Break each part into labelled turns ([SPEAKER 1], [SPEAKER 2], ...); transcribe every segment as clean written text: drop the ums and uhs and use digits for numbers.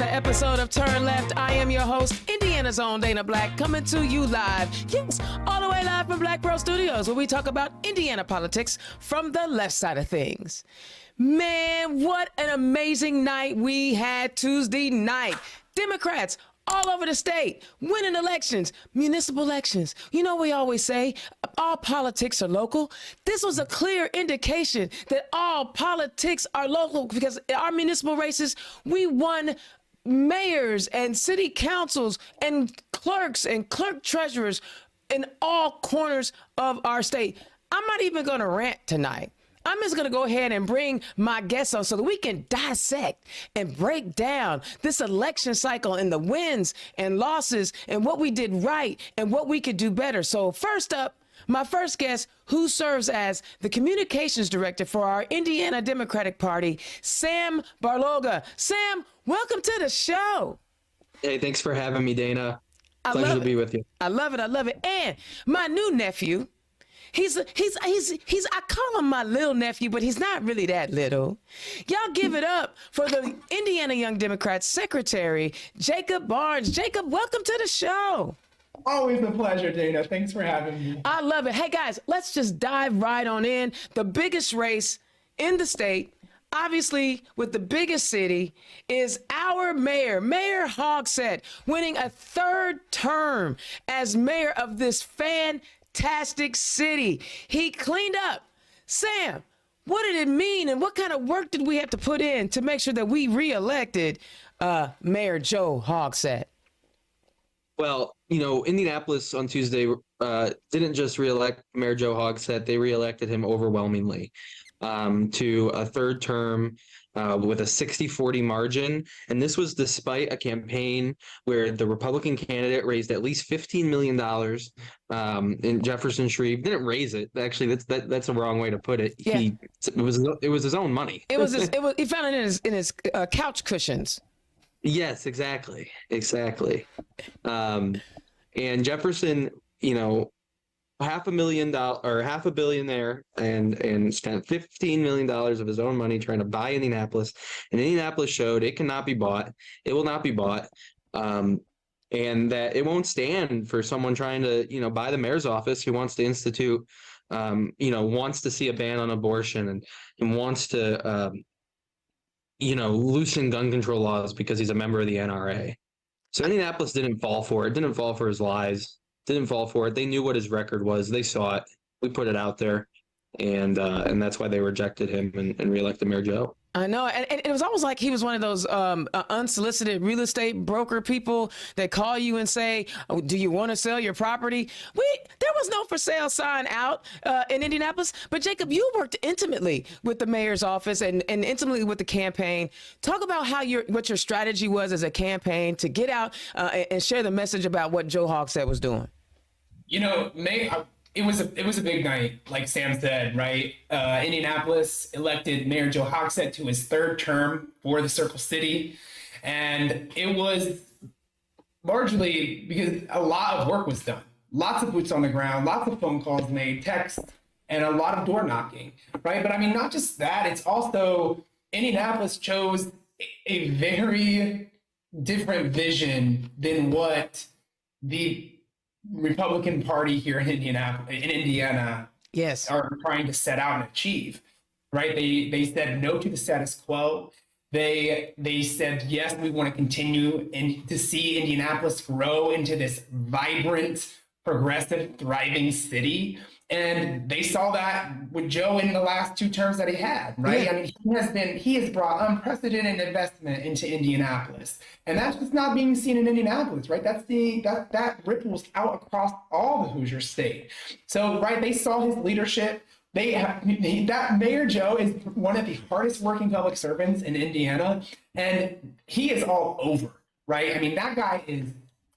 [SPEAKER 1] episode of Turn Left. I am your host, Indiana's own Dana Black, coming to you live. Yes, all the way live from Black Pearl Studios, where we talk about Indiana politics from the left side of things. Man, what an amazing night we had Tuesday night. Democrats all over the state, winning elections, municipal elections. You know, we always say all politics are local. This was a clear indication that all politics are local because our municipal races, we won mayors and city councils and clerks and clerk treasurers in all corners of our state. I'm not even going to rant tonight. I'm just going to go ahead and bring my guests on so that we can dissect and break down this election cycle and the wins and losses and what we did right and what we could do better. So first up, my first guest, who serves as the communications director for our Indiana Democratic Party, Sam Bargola. Sam, welcome to the show.
[SPEAKER 2] Hey, thanks for having me, Dana. Pleasure to be with you.
[SPEAKER 1] I love it. I love it. And my new nephew, He's I call him my little nephew, but he's not really that little. Y'all give it up for the Indiana Young Democrats Secretary, Jacob Barnes. Jacob, welcome to the show.
[SPEAKER 3] Always a pleasure, Dana. Thanks for having me.
[SPEAKER 1] I love it. Hey guys, let's just dive right on in. The biggest race in the state, obviously with the biggest city, is our mayor, Mayor Hogsett, winning a third term as mayor of this fantastic city. He cleaned up. Sam, what did it mean and what kind of work did we have to put in to make sure that we reelected Mayor Joe Hogsett?
[SPEAKER 2] Well, you know, Indianapolis on Tuesday didn't just reelect Mayor Joe Hogsett, they reelected him overwhelmingly to a third term with a 60-40 margin. And this was despite a campaign where the Republican candidate raised at least $15 million in Jefferson Shreve. Didn't raise it. Actually, that's the wrong way to put it.
[SPEAKER 1] Yeah.
[SPEAKER 2] It was his own money.
[SPEAKER 1] He found it in his couch cushions.
[SPEAKER 2] Yes, exactly. And Jefferson, you know, $500 million there and spent $15 million of his own money trying to buy Indianapolis. And Indianapolis showed it cannot be bought. It will not be bought. And that it won't stand for someone trying to, you know, buy the mayor's office who wants to institute, wants to see a ban on abortion and wants to, loosen gun control laws because he's a member of the NRA. So Indianapolis didn't fall for it, didn't fall for his lies, didn't fall for it. They knew what his record was. They saw it. We put it out there. And that's why they rejected him and reelected Mayor Joe.
[SPEAKER 1] I know. And it was almost like he was one of those unsolicited real estate broker people that call you and say, oh, do you want to sell your property? There was no for sale sign out in Indianapolis. But Jacob, you worked intimately with the mayor's office and intimately with the campaign. Talk about what your strategy was as a campaign to get out and share the message about what Joe Hogsett was doing.
[SPEAKER 3] You know, it was a big night, like Sam said, right? Indianapolis elected Mayor Joe Hogsett to his third term for the Circle City. And it was largely because a lot of work was done. Lots of boots on the ground, lots of phone calls made, texts, and a lot of door knocking, right? But I mean, not just that, it's also Indianapolis chose a very different vision than what the Republican Party here in Indiana,
[SPEAKER 1] yes,
[SPEAKER 3] are trying to set out and achieve, right? They said no to the status quo. They said yes, we want to continue and to see Indianapolis grow into this vibrant, progressive, thriving city. And they saw that with Joe in the last two terms that he had, right?
[SPEAKER 1] Yeah.
[SPEAKER 3] I mean, he has brought unprecedented investment into Indianapolis. And that's just not being seen in Indianapolis, right? That ripples out across all the Hoosier state. So, right, they saw his leadership. That Mayor Joe is one of the hardest working public servants in Indiana, and he is all over, right? I mean, that guy is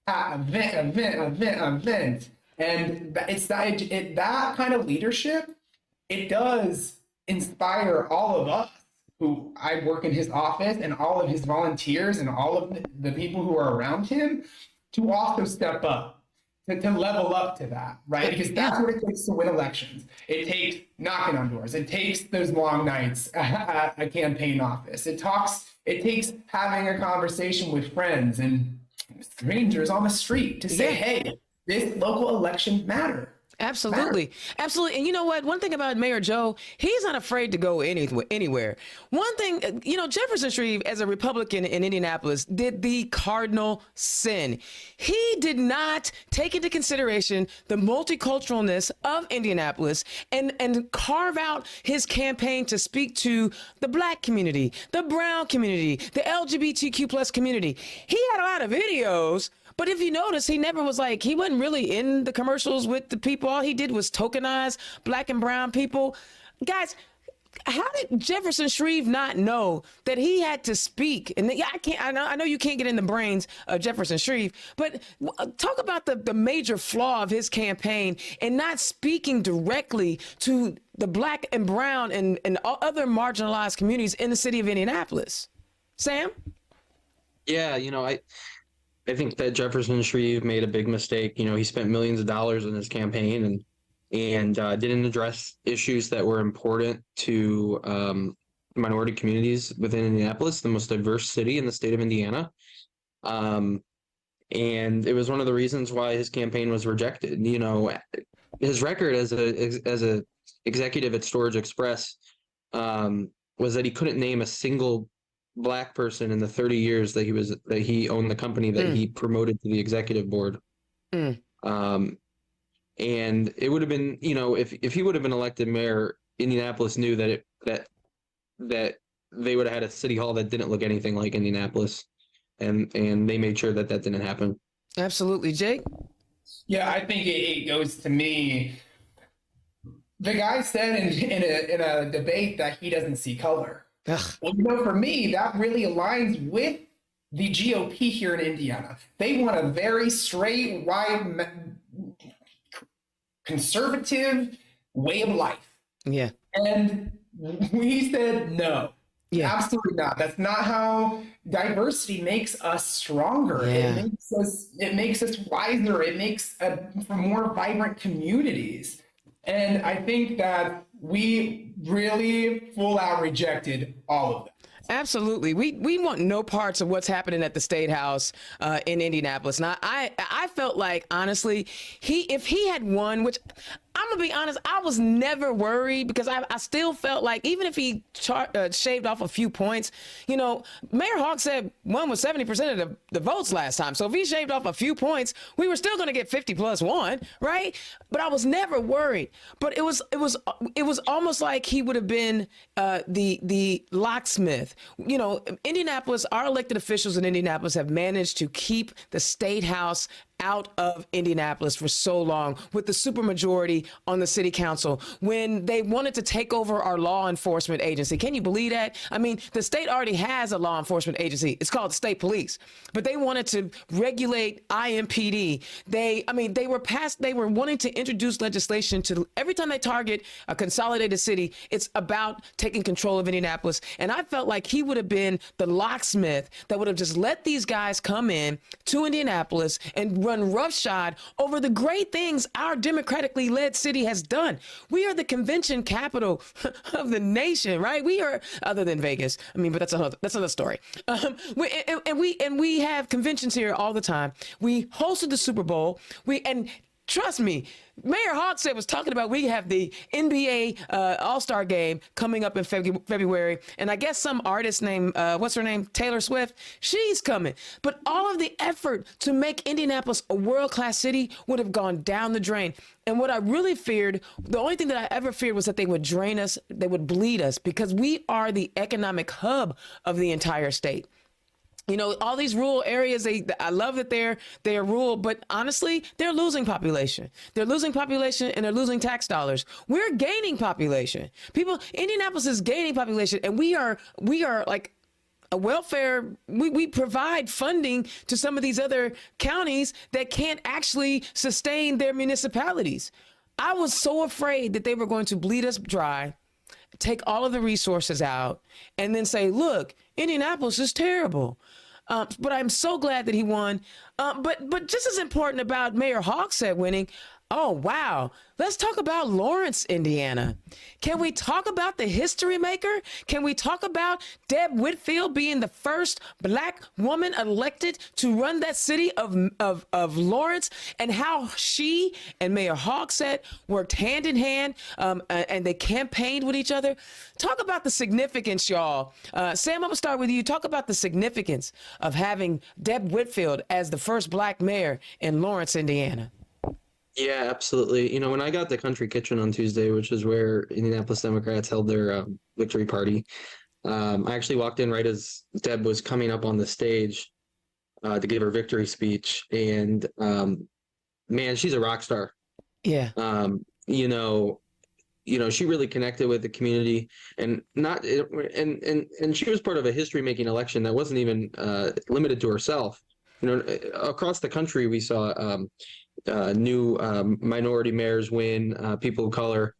[SPEAKER 3] at event. And it's that kind of leadership, it does inspire all of us who I work in his office and all of his volunteers and all of the people who are around him to also step up, to level up to that, right? Because that's what it takes to win elections. It takes knocking on doors. It takes those long nights at a campaign office. It It takes having a conversation with friends and strangers on the street to say, hey, this local election matters.
[SPEAKER 1] Absolutely. Absolutely. And you know what? One thing about Mayor Joe, he's not afraid to go anywhere. One thing, Jefferson Shreve, as a Republican in Indianapolis, did the cardinal sin. He did not take into consideration the multiculturalness of Indianapolis and carve out his campaign to speak to the Black community, the brown community, the LGBTQ plus community. He had a lot of videos. But if you notice, he never was he wasn't really in the commercials with the people. All he did was tokenize Black and brown people. Guys, how did Jefferson Shreve not know that he had to speak? And I know you can't get in the brains of Jefferson Shreve, but talk about the major flaw of his campaign and not speaking directly to the Black and brown and other marginalized communities in the city of Indianapolis. Sam?
[SPEAKER 2] Yeah, I think that Jefferson Shreve made a big mistake. He spent millions of dollars in his campaign and didn't address issues that were important to minority communities within Indianapolis, the most diverse city in the state of Indiana. And it was one of the reasons why his campaign was rejected. His record as a executive at Storage Express was that he couldn't name a single Black person in the 30 years that he owned the company that he promoted to the executive board. And it would have been, if he would have been elected mayor, Indianapolis knew that they would have had a city hall that didn't look anything like Indianapolis, and they made sure that didn't happen.
[SPEAKER 1] Absolutely. Jake?
[SPEAKER 3] Yeah, I think it goes to me. The guy said in a debate that he doesn't see color.
[SPEAKER 1] Ugh.
[SPEAKER 3] Well, for me, that really aligns with the GOP here in Indiana. They want a very straight, white, conservative way of life.
[SPEAKER 1] Yeah.
[SPEAKER 3] And we said no.
[SPEAKER 1] Yeah.
[SPEAKER 3] Absolutely not. That's not how diversity makes us stronger.
[SPEAKER 1] Yeah.
[SPEAKER 3] It makes us wiser. It makes for more vibrant communities. And I think that we really full out rejected all of that.
[SPEAKER 1] Absolutely. We want no parts of what's happening at the State House in Indianapolis. And I felt like, honestly, if he had won, which I'm going to be honest, I was never worried because I still felt like even if he shaved off a few points, Mayor Hogsett won with 70% of the votes last time. So if he shaved off a few points, we were still going to get 50 plus 1, right? But I was never worried. But it was almost like he would have been the locksmith. Indianapolis, our elected officials in Indianapolis have managed to keep the State House out of Indianapolis for so long with the supermajority on the city council when they wanted to take over our law enforcement agency. Can you believe that? I mean, the state already has a law enforcement agency. It's called the state police, but they wanted to regulate IMPD. They were wanting to introduce legislation to every time they target a consolidated city, it's about taking control of Indianapolis. And I felt like he would have been the locksmith that would have just let these guys come in to Indianapolis and run roughshod over the great things our democratically led city has done. We are the convention capital of the nation, right? We are, other than Vegas. But that's another story. We have conventions here all the time. We hosted the Super Bowl. Trust me, Mayor Hogsett was talking about we have the NBA All-Star game coming up in February. And I guess some artist named, what's her name? Taylor Swift. She's coming. But all of the effort to make Indianapolis a world-class city would have gone down the drain. And what I really feared, the only thing that I ever feared was that they would drain us, they would bleed us, because we are the economic hub of the entire state. All these rural areas, I love that they're rural, but honestly, they're losing population. They're losing population and they're losing tax dollars. We're gaining population. Indianapolis is gaining population, and we are like a welfare. We provide funding to some of these other counties that can't actually sustain their municipalities. I was so afraid that they were going to bleed us dry, take all of the resources out, and then say, look, Indianapolis is terrible. But I'm so glad that he won. But just as important about Mayor Hogsett winning, Oh, wow. Let's talk about Lawrence, Indiana. Can we talk about the history maker? Can we talk about Deb Whitfield being the first Black woman elected to run that city of Lawrence, and how she and Mayor Hogsett worked hand in hand, and they campaigned with each other? Talk about the significance, y'all. Sam, I'm going to start with you. Talk about the significance of having Deb Whitfield as the first Black mayor in Lawrence, Indiana.
[SPEAKER 2] Yeah, absolutely. You know, when I got to Country Kitchen on Tuesday, which is where Indianapolis Democrats held their victory party, I actually walked in right as Deb was coming up on the stage to give her victory speech, and man, she's a rock star.
[SPEAKER 1] Yeah.
[SPEAKER 2] You know, she really connected with the community, and not and she was part of a history-making election that wasn't even limited to herself. You know, across the country, we saw new minority mayors win, people of color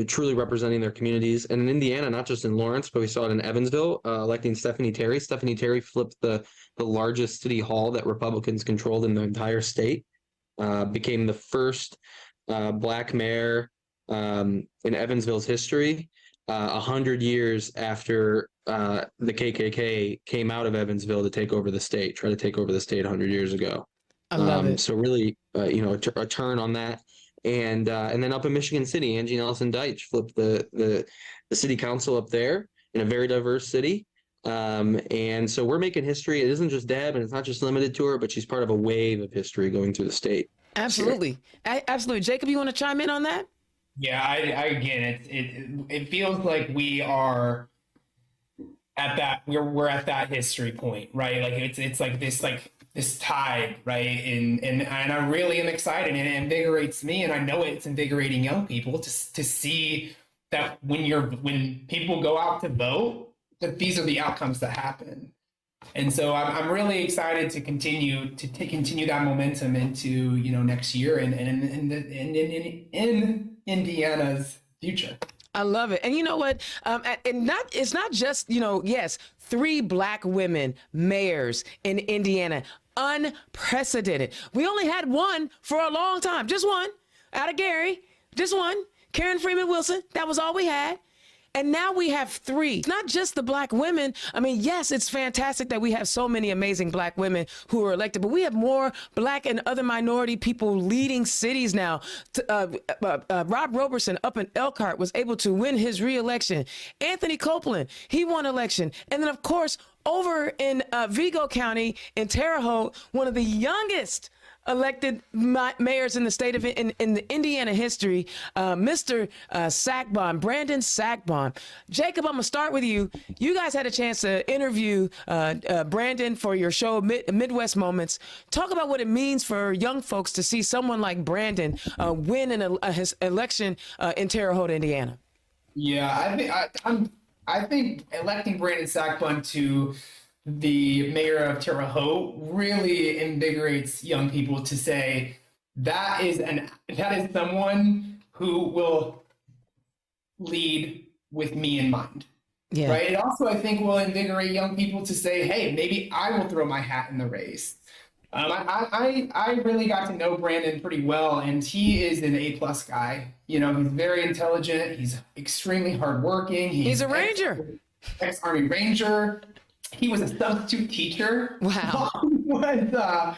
[SPEAKER 2] truly representing their communities. And in Indiana, not just in Lawrence, but we saw it in Evansville, electing Stephanie Terry. Stephanie Terry flipped the largest city hall that Republicans controlled in the entire state, became the first Black mayor in Evansville's history, 100 years after the KKK came out of Evansville to take over the state, try to take over the state 100 years ago.
[SPEAKER 1] I love it.
[SPEAKER 2] So really, a turn on that, and then up in Michigan City, Angie Nelson Deitch flipped the city council up there in a very diverse city, and so we're making history. It isn't just Deb, and it's not just limited to her, but she's part of a wave of history going through the state.
[SPEAKER 1] Absolutely, absolutely. Jacob, you want to chime in on that?
[SPEAKER 3] Yeah, I again, it feels like we are at that we're at that history point, right? Like it's like this tide, right? And I really am excited, and it invigorates me, and I know it's invigorating young people to see that when people go out to vote, that these are the outcomes that happen. And so I'm really excited to continue that momentum into next year and in Indiana's future.
[SPEAKER 1] I love it. And you know what? It's not just, yes, 3 Black women mayors in Indiana. Unprecedented. We only had one for a long time. Just one out of Gary. Just one. Karen Freeman Wilson. That was all we had. And now we have 3. Not just the Black women. I mean, yes, it's fantastic that we have so many amazing Black women who are elected, but we have more Black and other minority people leading cities now. Rob Roberson up in Elkhart was able to win his reelection. Anthony Copeland, he won election. And then, of course, over in Vigo County in Terre Haute, one of the youngest elected mayors in the state of in the Indiana history, Mr. Sackbon, Brandon Sackbon. Jacob, I'm gonna start with you. You guys had a chance to interview Brandon for your show Midwest Moments. Talk about what it means for young folks to see someone like Brandon win his election in Terre Haute, Indiana.
[SPEAKER 3] Yeah, I think electing Brandon Sackbon to the mayor of Terre Haute really invigorates young people to say that is someone who will lead with me in mind. Yeah. Right. It also, I think, will invigorate young people to say, hey, maybe I will throw my hat in the race. I really got to know Brandon pretty well, and he is an A+ guy. He's very intelligent. He's extremely hardworking.
[SPEAKER 1] He's a Ranger,
[SPEAKER 3] ex-Army Ranger. He was a substitute teacher.
[SPEAKER 1] Wow.
[SPEAKER 3] While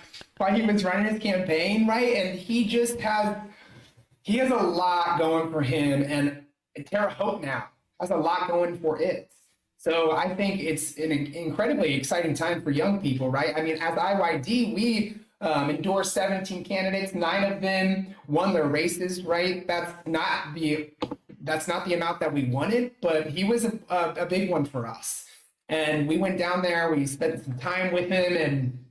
[SPEAKER 3] he was running his campaign, right? And he has a lot going for him, and Terre Haute now has a lot going for it. So I think it's an incredibly exciting time for young people, right? I mean, as IYD, we endorsed 17 candidates. 9 of them won their races, right? That's not the amount that we wanted, but he was a big one for us. And we went down there, we spent some time with him, and,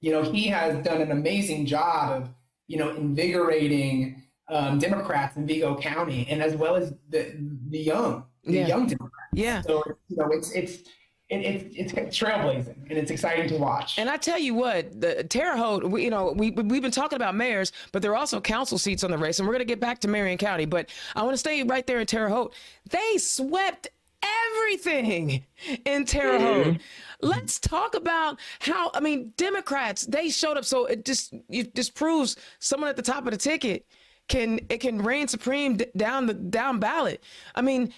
[SPEAKER 3] he has done an amazing job of, invigorating Democrats in Vigo County, and as well as the young Democrats.
[SPEAKER 1] Yeah.
[SPEAKER 3] So, it's trailblazing, and it's exciting to watch.
[SPEAKER 1] And I tell you what, the Terre Haute, we've been talking about mayors, but there are also council seats on the race, and we're going to get back to Marion County, but I want to stay right there in Terre Haute. They swept everything in Terre Haute. Let's talk about how, Democrats, they showed up. So it just proves someone at the top of the ticket can reign supreme down ballot. I mean,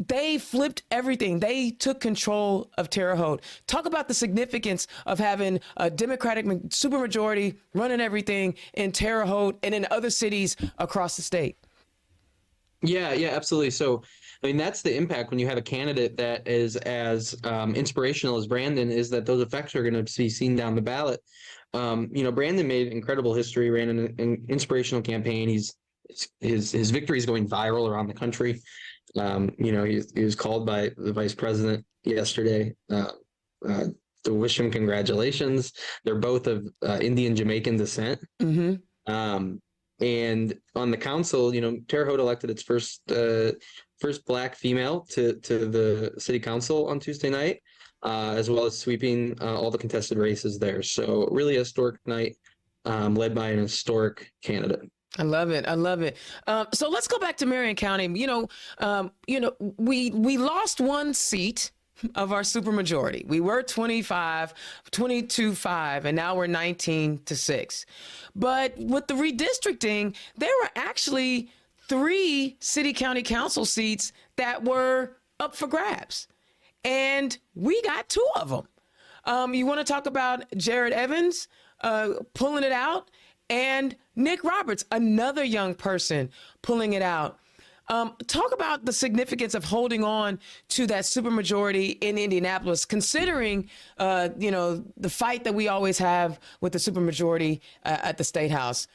[SPEAKER 1] they flipped everything. They took control of Terre Haute. Talk about the significance of having a Democratic supermajority running everything in Terre Haute and in other cities across the state.
[SPEAKER 2] Yeah, yeah, absolutely. So, I mean, that's the impact when you have a candidate that is as inspirational as Brandon is, that those effects are going to be seen down the ballot. Brandon made incredible history, ran an inspirational campaign. His victory is going viral around the country. He was called by the vice president yesterday to wish him congratulations. They're both of Indian Jamaican descent.
[SPEAKER 1] Mm-hmm.
[SPEAKER 2] And on the council, Terre Haute elected its first Black female to the city council on Tuesday night, as well as sweeping all the contested races there. So really a historic night, led by an historic candidate.
[SPEAKER 1] I love it. I love it. So let's go back to Marion County. We lost one seat of our supermajority. We were 22-5, and now we're 19-6. But with the redistricting, there were actually 3 city county council seats that were up for grabs, and we got 2 of them. You want to talk about Jared Evans pulling it out, and Nick Roberts, another young person, pulling it out. Talk about the significance of holding on to that supermajority in Indianapolis, considering, the fight that we always have with the supermajority at the State House.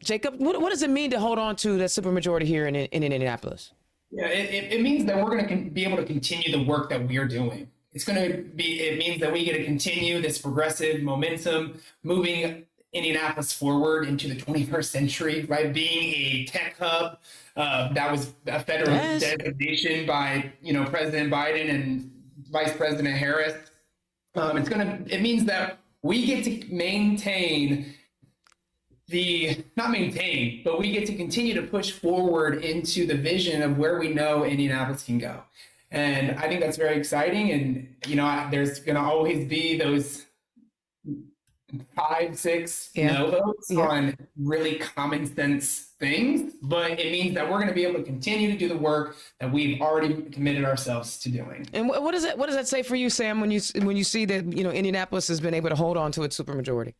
[SPEAKER 1] Jacob, what does it mean to hold on to that supermajority here in Indianapolis?
[SPEAKER 3] Yeah, it means that we're going to be able to continue the work that we are doing. It means that we get to continue this progressive momentum, moving Indianapolis forward into the 21st century, right? Being a tech hub, that was a federal designation by, President Biden and Vice President Harris. It means that we get to but we get to continue to push forward into the vision of where we know Indianapolis can go. And I think that's very exciting. And, there's going to always be those 5, 6 no votes on really common sense things, but it means that we're going to be able to continue to do the work that we've already committed ourselves to doing.
[SPEAKER 1] And what does that say for you, Sam, when you see that Indianapolis has been able to hold on to its supermajority?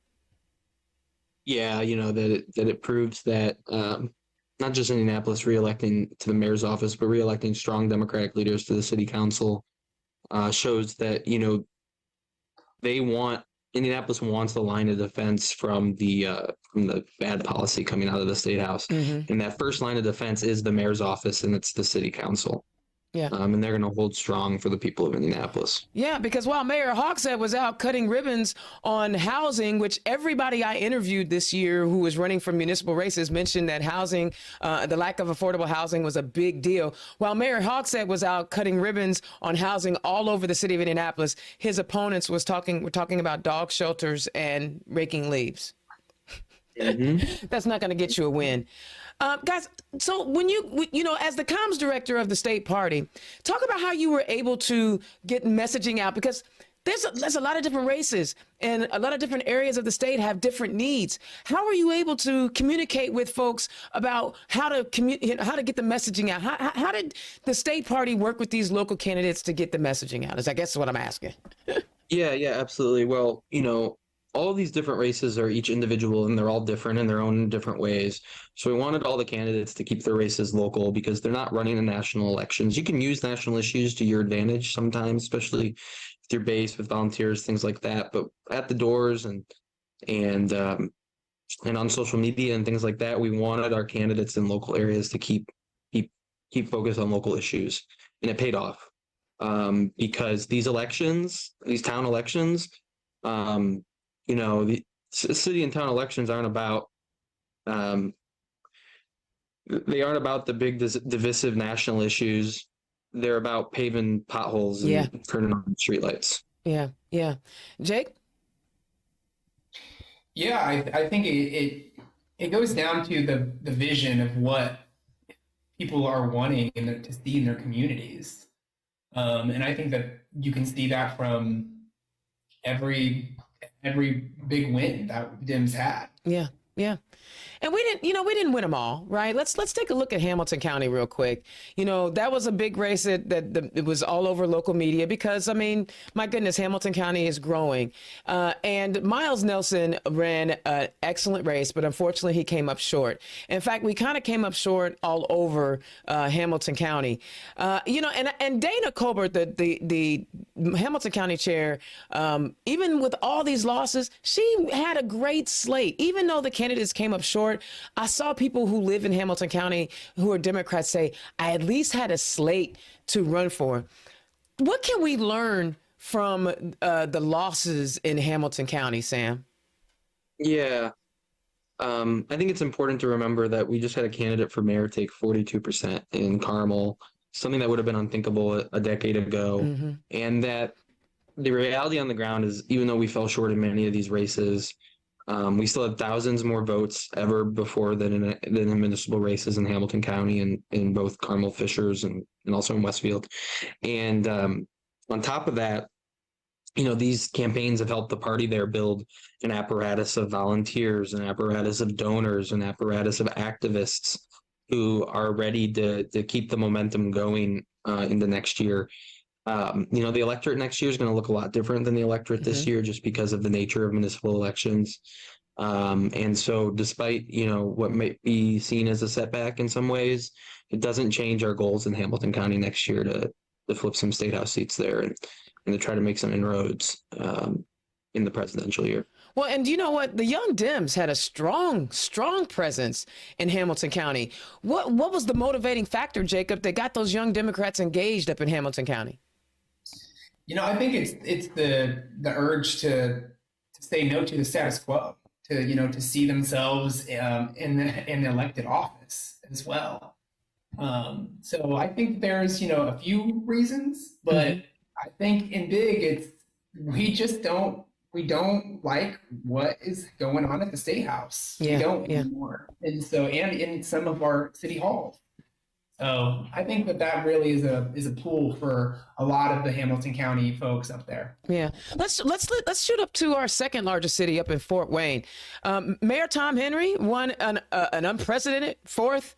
[SPEAKER 2] Yeah, that it proves that not just Indianapolis reelecting to the mayor's office, but reelecting strong Democratic leaders to the city council shows that Indianapolis wants the line of defense from the bad policy coming out of the State House. Mm-hmm. And that first line of defense is the mayor's office, and it's the city council. Yeah. And they're going to hold strong for the people of Indianapolis. Yeah, because while Mayor Hogsett was out cutting ribbons on housing, which everybody I interviewed this year who was running for municipal races mentioned that housing, the lack of affordable housing was a big deal. While Mayor Hogsett was out cutting ribbons on housing all over the city of Indianapolis, his opponents were talking about dog shelters and raking leaves. Mm-hmm. That's not going to get you a win. Guys, so when as the comms director of the state party, talk about how you were able to get messaging out, because there's a lot of different races and a lot of different areas of the state have different needs. How are you able to communicate with folks about how to get the messaging out? How did the state party work with these local candidates to get the messaging out? I guess is what I'm asking. Yeah, absolutely. Well, all these different races are each individual, and they're all different in their own different ways. So we wanted all the candidates to keep their races local because they're not running in national elections. You can use national issues to your advantage sometimes, especially with your base, with volunteers, things like that. But at the doors and on social media and things like that, we wanted our candidates in local areas to keep focused on local issues, and it paid off because these town elections. The city and town elections aren't about the big divisive national issues. They're about paving potholes and turning on streetlights. Yeah.
[SPEAKER 1] Jake?
[SPEAKER 3] Yeah, I think it goes down to the vision of what people are wanting to see in their communities. And I think that you can see that from every big win that Dems had.
[SPEAKER 1] Yeah. Yeah. And we didn't win them all, right? Let's take a look at Hamilton County real quick. That was a big race that it was all over local media because, I mean, my goodness, Hamilton County is growing. And Miles Nelson ran an excellent race, but unfortunately he came up short. In fact, we kind of came up short all over Hamilton County. And Dana Colbert, the Hamilton County chair, even with all these losses, she had a great slate. Even though the candidates came up short, I saw people who live in Hamilton County who are Democrats say, I at least had a slate to run for. What can we learn from the losses in Hamilton County, Sam?
[SPEAKER 2] Yeah. I think it's important to remember that we just had a candidate for mayor take 42% in Carmel, something that would have been unthinkable a decade ago.
[SPEAKER 1] Mm-hmm.
[SPEAKER 2] And that the reality on the ground is, even though we fell short in many of these races, we still have thousands more votes ever before than in municipal races in Hamilton County and in both Carmel Fishers and also in Westfield. And on top of that, these campaigns have helped the party there build an apparatus of volunteers, an apparatus of donors, an apparatus of activists who are ready to keep the momentum going into next year. The electorate next year is going to look a lot different than the electorate this year just because of the nature of municipal elections. And so despite, what might be seen as a setback in some ways, it doesn't change our goals in Hamilton County next year to flip some state house seats there and to try to make some inroads in the presidential year.
[SPEAKER 1] Well, and you know what? The Young Dems had a strong presence in Hamilton County. What was the motivating factor, Jacob, that got those young Democrats engaged up in Hamilton County?
[SPEAKER 3] I think it's the urge to say no to the status quo, to see themselves in the elected office as well. So I think there's a few reasons, but I think in big we don't like what is going on at the State House. We don't anymore, and in some of our city halls. So I think that really is a pull for a lot of the Hamilton County folks up there.
[SPEAKER 1] Yeah, let's shoot up to our second largest city up in Fort Wayne. Mayor Tom Henry won an unprecedented fourth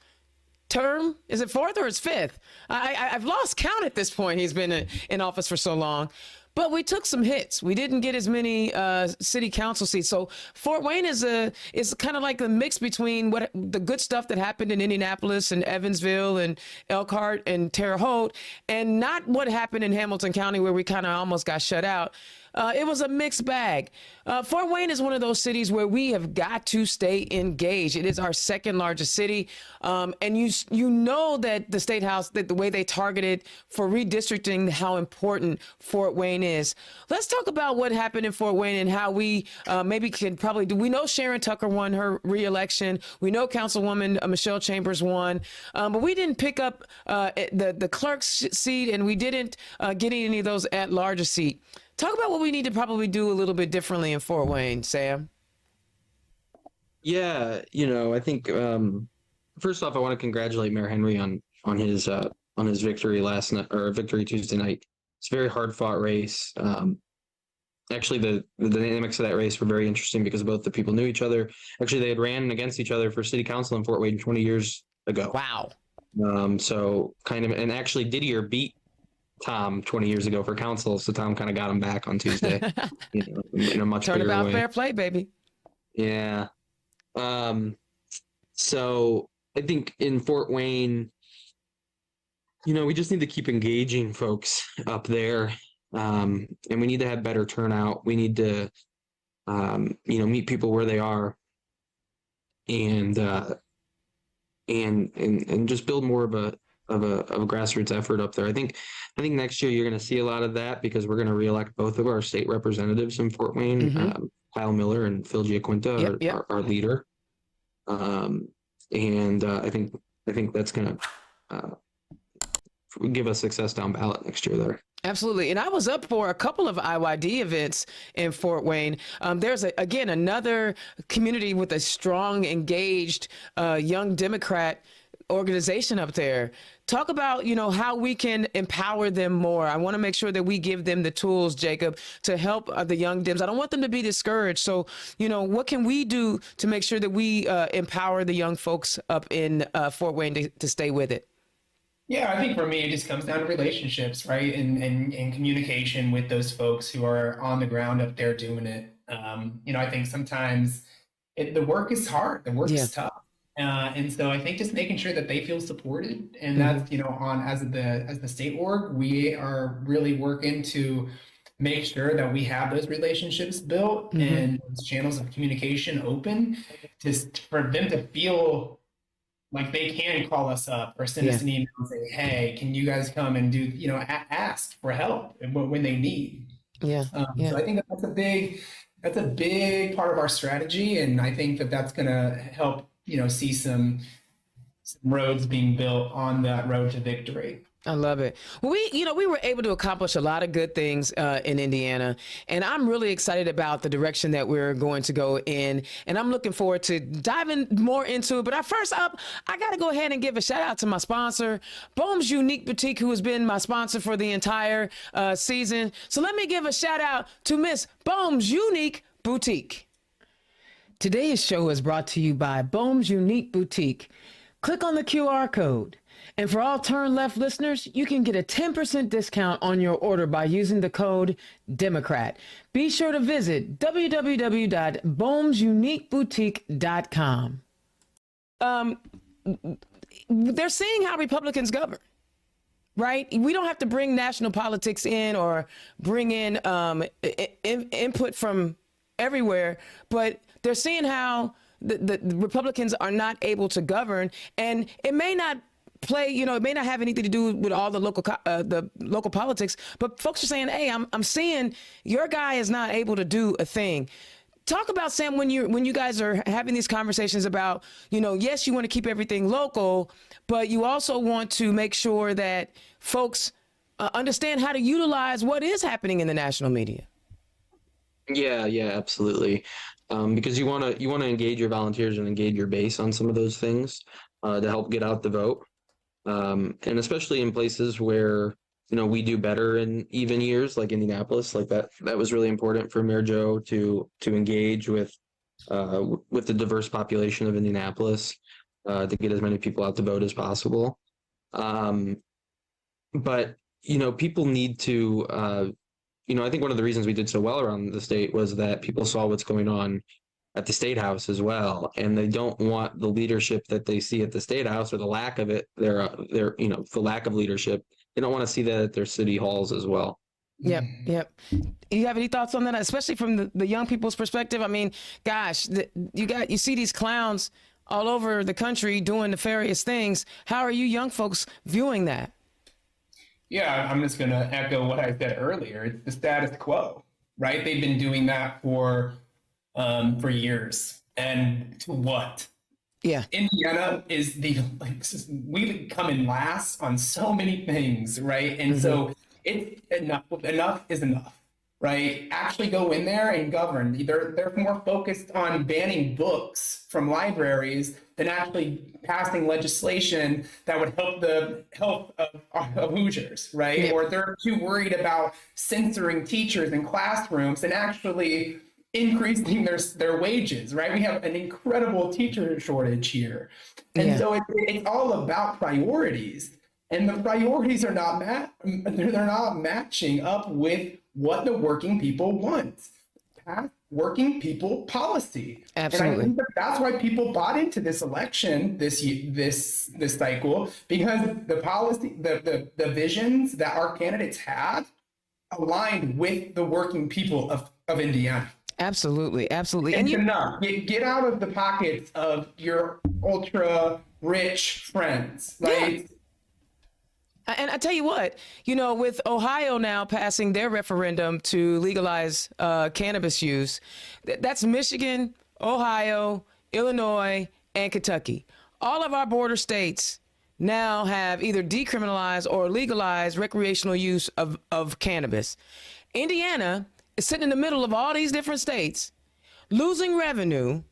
[SPEAKER 1] term. Is it fourth or it's fifth? I've lost count at this point. He's been in office for so long. But we took some hits. We didn't get as many city council seats. So Fort Wayne is kind of like a mix between what the good stuff that happened in Indianapolis and Evansville and Elkhart and Terre Haute, and not what happened in Hamilton County where we kind of almost got shut out. It was a mixed bag. Fort Wayne is one of those cities where we have got to stay engaged. It is our second largest city. And you know that the State House, that the way they targeted for redistricting, how important Fort Wayne is. Let's talk about what happened in Fort Wayne and how we maybe can probably do. We know Sharon Tucker won her reelection. We know Councilwoman Michelle Chambers won. But we didn't pick up the clerk's seat, and we didn't get any of those at-large seat. Talk about what we need to probably do a little bit differently in Fort Wayne, Sam.
[SPEAKER 2] Yeah, I think first off, I want to congratulate Mayor Henry on his victory last night, or victory Tuesday night. It's a very hard fought race. Actually, the dynamics of that race were very interesting because both the people knew each other. Actually, they had ran against each other for city council in Fort Wayne 20 years ago.
[SPEAKER 1] Wow.
[SPEAKER 2] So kind of, and actually Didier beat Tom 20 years ago for council, so Tom kind of got him back on Tuesday in a much bigger way.
[SPEAKER 1] Turnabout fair play, baby.
[SPEAKER 2] Yeah. So I think in Fort Wayne, we just need to keep engaging folks up there, and we need to have better turnout. We need to meet people where they are, and just build more of a grassroots effort up there. I think next year you're going to see a lot of that because we're going to reelect both of our state representatives in Fort Wayne, Kyle Miller and Phil Giaquinta, our leader. I think that's going to give us success down ballot next year there.
[SPEAKER 1] Absolutely. And I was up for a couple of IYD events in Fort Wayne. There's, another community with a strong, engaged young Democrat organization up there. Talk about, how we can empower them more. I want to make sure that we give them the tools, Jacob, to help the young Dems. I don't want them to be discouraged. So, what can we do to make sure that we empower the young folks up in Fort Wayne to stay with it?
[SPEAKER 3] Yeah, I think for me, it just comes down to relationships, right? And communication with those folks who are on the ground up there doing it. I think sometimes the work is hard, the work is tough. And so I think just making sure that they feel supported, and that's, on as the state org, we are really working to make sure that we have those relationships built and those channels of communication open, just for them to feel like they can call us up or send us an email and say, hey, can you guys come and do, ask for help when they need. So I think that's a big part of our strategy. And I think that that's going to help, see some roads being built on that road to victory.
[SPEAKER 1] I love it. Well, we were able to accomplish a lot of good things in Indiana, and I'm really excited about the direction that we're going to go in, and I'm looking forward to diving more into it. But first up, I got to go ahead and give a shout out to my sponsor, Bohm's Unique Boutique, who has been my sponsor for the entire season. So let me give a shout out to Miss Bohm's Unique Boutique. Today's show is brought to you by Bohm's Unique Boutique. Click on the QR code. And for all Turn Left listeners, you can get a 10% discount on your order by using the code Democrat. Be sure to visit www.bohmsuniqueboutique.com. They're seeing how Republicans govern, right? We don't have to bring national politics in or bring in input from everywhere, but they're seeing how the Republicans are not able to govern, and it may not it may not have anything to do with all the local politics, but folks are saying, hey, I'm seeing your guy is not able to do a thing. Talk about, Sam, when you guys are having these conversations about, yes, you want to keep everything local, but you also want to make sure that folks understand how to utilize what is happening in the national media.
[SPEAKER 2] Yeah, absolutely. Because you want to engage your volunteers and engage your base on some of those things to help get out the vote. And especially in places where, we do better in even years, like Indianapolis, like that was really important for Mayor Joe to engage with the diverse population of Indianapolis to get as many people out to vote as possible. But, people need to, I think one of the reasons we did so well around the state was that people saw what's going on at the State House as well, and they don't want the leadership that they see at the State House, or the lack of it. The lack of leadership. They don't want to see that at their city halls as well.
[SPEAKER 1] Yep. You have any thoughts on that, especially from the young people's perspective? I mean, gosh, you see these clowns all over the country doing nefarious things. How are you young folks viewing that?
[SPEAKER 3] Yeah, I'm just going to echo what I said earlier. It's the status quo, right? They've been doing that for years. And to what? Yeah. Indiana is we come in last on so many things, right? And so it's enough is enough, right? Actually go in there and govern. They're more focused on banning books from libraries than actually passing legislation that would help the health of Hoosiers, right? Yeah. Or they're too worried about censoring teachers in classrooms and actually increasing their wages, right? We have an incredible teacher shortage here. And so it's all about priorities. And the priorities are they're not matching up with what the working people want. Working people policy. Absolutely. And I think that's why people bought into this election this cycle, because the policy, the visions that our candidates had aligned with the working people of Indiana.
[SPEAKER 1] Absolutely.
[SPEAKER 3] And get out of the pockets of your ultra rich friends. Like,
[SPEAKER 1] and I tell you what, with Ohio now passing their referendum to legalize cannabis use, that's Michigan, Ohio, Illinois, and Kentucky. All of our border states now have either decriminalized or legalized recreational use of cannabis. Indiana is sitting in the middle of all these different states, losing revenue,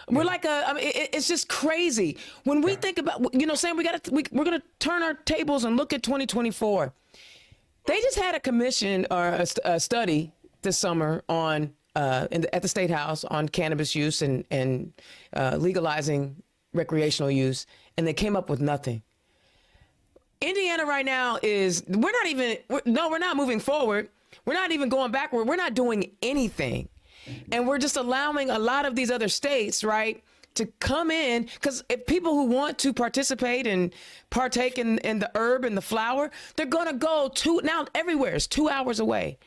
[SPEAKER 1] We're like I mean, it's just crazy when we think about, saying we're going to turn our tables and look at 2024. They just had a commission or a study this summer on at the State House on cannabis use and legalizing recreational use, and they came up with nothing. Indiana right now we're not moving forward. We're not even going backward. We're not doing anything. And we're just allowing a lot of these other states, right, to come in, because if people who want to participate and partake in the herb and the flower, they're going to go now everywhere is 2 hours away.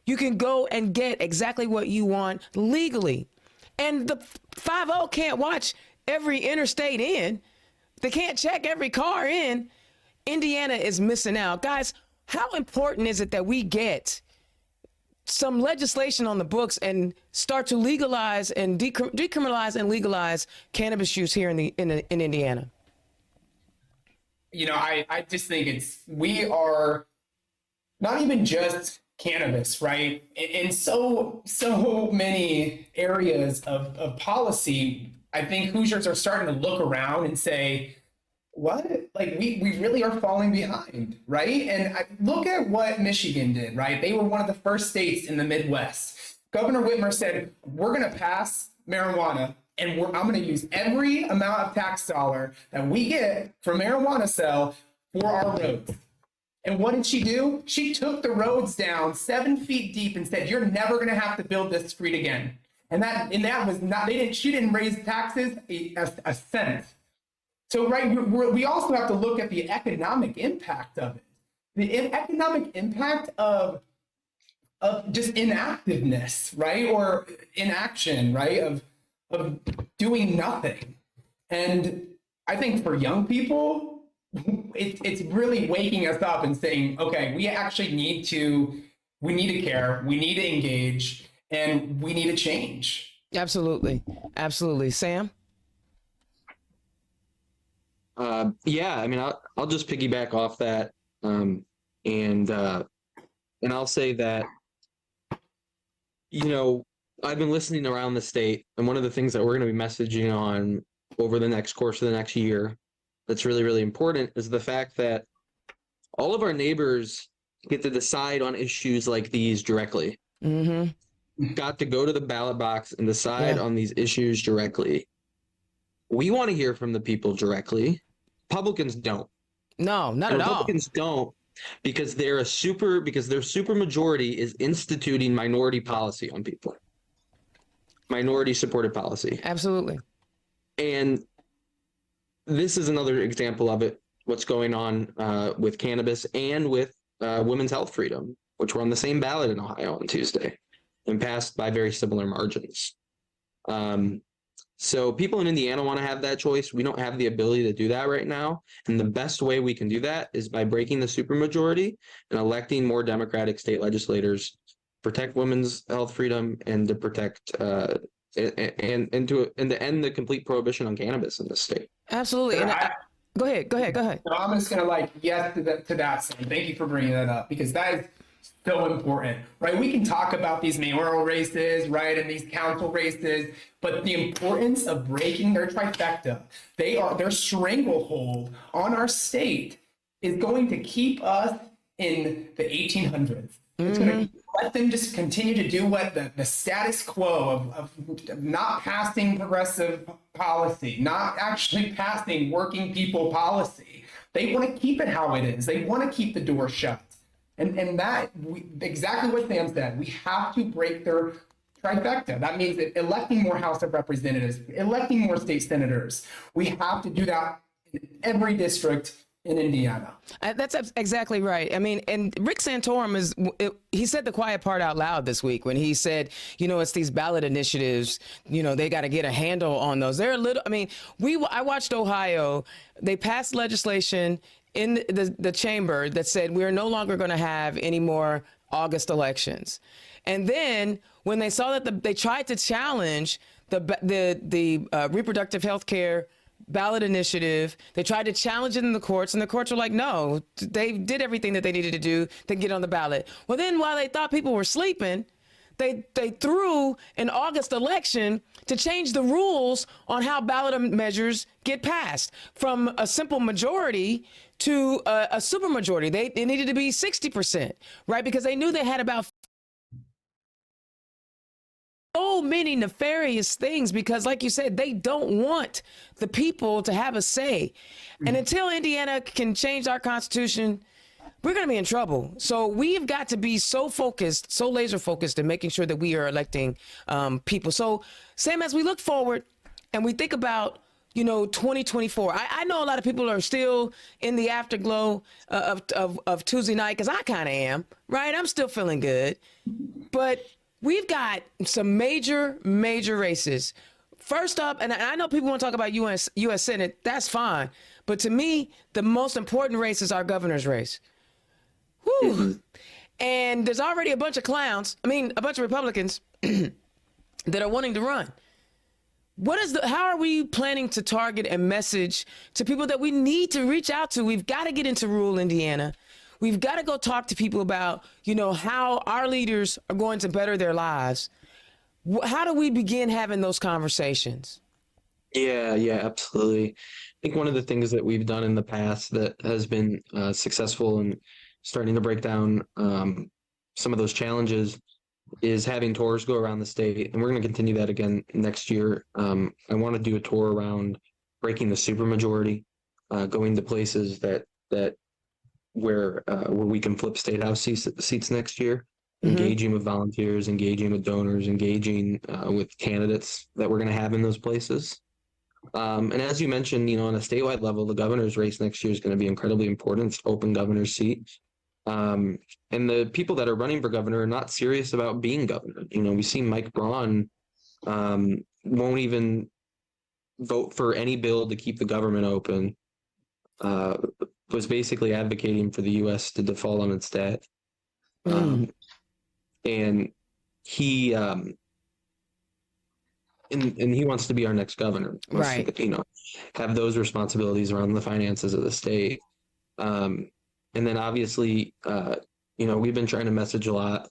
[SPEAKER 1] You can go and get exactly what you want legally. And the 5-0 can't watch every interstate in. They can't check every car in. Indiana is missing out. Guys, how important is it that we get some legislation on the books and start to legalize and decriminalize and legalize cannabis use here in Indiana?
[SPEAKER 3] I just think we are not even just cannabis, right? In so many areas of policy, I think Hoosiers are starting to look around and say, what? Like, we really are falling behind, right? And look at what Michigan did, right? They were one of the first states in the Midwest. Governor Whitmer said, we're going to pass marijuana, and I'm going to use every amount of tax dollar that we get from marijuana sale for our roads. And what did she do? She took the roads down 7 feet deep and said, you're never going to have to build this street again. And that was not, she didn't raise taxes a cent. So, right, we also have to look at the economic impact of it. The economic impact of just inactiveness, right? Or inaction, right? Of doing nothing. And I think for young people, it's really waking us up and saying, okay, we actually need to care, we need to engage, and we need to change.
[SPEAKER 1] Absolutely. Absolutely. Sam?
[SPEAKER 2] Yeah, I mean, I'll just piggyback off that, and I'll say that, I've been listening around the state, and one of the things that we're going to be messaging on over the course of the next year that's really, really important is the fact that all of our neighbors get to decide on issues like these directly. Mm-hmm. Got to go to the ballot box and decide on these issues directly. We want to hear from the people directly. Republicans don't.
[SPEAKER 1] No, not at all.
[SPEAKER 2] Republicans don't because their super majority is instituting minority policy on people. Minority supported policy.
[SPEAKER 1] Absolutely.
[SPEAKER 2] And this is another example of it, what's going on with cannabis and with women's health freedom, which were on the same ballot in Ohio on Tuesday and passed by very similar margins. So people in Indiana want to have that choice. We don't have the ability to do that right now. And the best way we can do that is by breaking the supermajority and electing more Democratic state legislators, protect women's health freedom, and to protect and to end the complete prohibition on cannabis in this state.
[SPEAKER 1] Absolutely. Go ahead.
[SPEAKER 3] No, I'm just gonna yes to that. Sam. Thank you for bringing that up, because that is so important, right? We can talk about these mayoral races, right, and these council races, but the importance of breaking their trifecta, their stranglehold on our state is going to keep us in the 1800s. It's going to let them just continue to do what the status quo of not passing progressive policy, not actually passing working people policy. They want to keep it how it is. They want to keep the door shut. And exactly what Sam said, we have to break their trifecta. That means electing more House of Representatives, electing more state senators. We have to do that in every district in Indiana.
[SPEAKER 1] That's exactly right. I mean, and Rick Santorum he said the quiet part out loud this week when he said, it's these ballot initiatives, they got to get a handle on those. They're I watched Ohio. They passed legislation in the chamber that said we're no longer going to have any more August elections. And then when they saw that they tried to challenge the reproductive health care ballot initiative, they tried to challenge it in the courts, and the courts were like, no, they did everything that they needed to do to get on the ballot. Well, then while they thought people were sleeping, they threw an August election to change the rules on how ballot measures get passed from a simple majority to a supermajority. They needed to be 60%, right? Because they knew they had about so many nefarious things, because like you said, they don't want the people to have a say. And until Indiana can change our constitution, we're going to be in trouble. So we've got to be so focused, so laser focused in making sure that we are electing people. So Sam, as we look forward and we think about, 2024, I know a lot of people are still in the afterglow of Tuesday night, because I kind of am, right? I'm still feeling good. But we've got some major races. First up, and I know people want to talk about U.S. Senate. That's fine. But to me, the most important race is our governor's race. Whew. And there's already a bunch of a bunch of Republicans that are wanting to run. How are we planning to target and message to people that we need to reach out to? We've got to get into rural Indiana. We've got to go talk to people about, how our leaders are going to better their lives. How do we begin having those conversations?
[SPEAKER 2] Yeah, absolutely. I think one of the things that we've done in the past that has been successful in starting to break down some of those challenges is having tours go around the state, and we're going to continue that again next year. I want to do a tour around breaking the supermajority, going to places that where we can flip state house seats next year, engaging with volunteers, engaging with donors, engaging with candidates that we're going to have in those places. And as you mentioned, on a statewide level, the governor's race next year is going to be incredibly important. It's open governor's seat. And the people that are running for governor are not serious about being governor. We see Mike Braun won't even vote for any bill to keep the government open, was basically advocating for the U.S. to default on its debt. And he and he wants to be our next governor,
[SPEAKER 1] Right.
[SPEAKER 2] To, have those responsibilities around the finances of the state. And then obviously, we've been trying to message a lot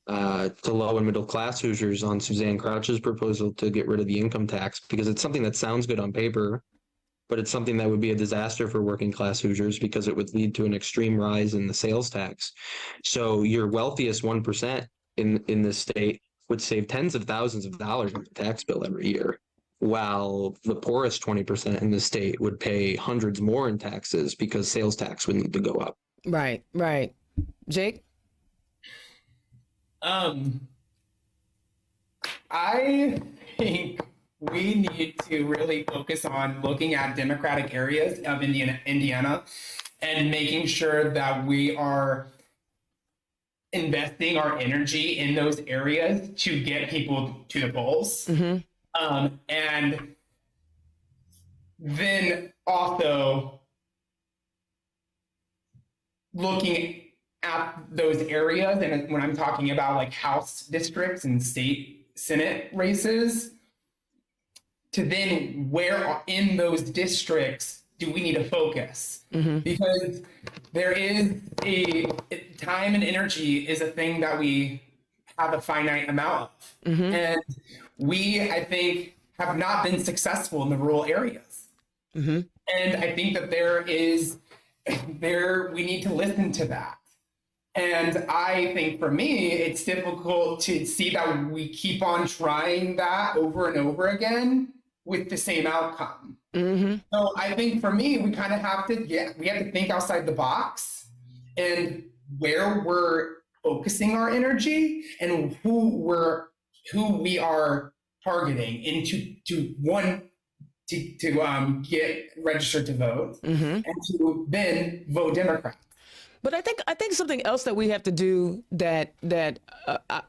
[SPEAKER 2] to low and middle class Hoosiers on Suzanne Crouch's proposal to get rid of the income tax, because it's something that sounds good on paper, but it's something that would be a disaster for working class Hoosiers, because it would lead to an extreme rise in the sales tax. So your wealthiest 1% in this state would save tens of thousands of dollars on the tax bill every year, while the poorest 20% in the state would pay hundreds more in taxes because sales tax would need to go up.
[SPEAKER 1] Right. Jake?
[SPEAKER 3] I think we need to really focus on looking at Democratic areas of Indiana and making sure that we are investing our energy in those areas to get people to the polls. And then also looking at those areas, and when I'm talking about like House districts and state Senate races, to then where in those districts do we need to focus? Because there is time and energy is a thing that we have a finite amount of. And we, I think, have not been successful in the rural areas. And I think that we need to listen to that. And I think for me, it's difficult to see that we keep on trying that over and over again with the same outcome. So I think for me, we kind of have to, we have to think outside the box and where we're focusing our energy and who we are targeting into to get registered to vote and to then vote Democrat.
[SPEAKER 1] But I think something else that we have to do that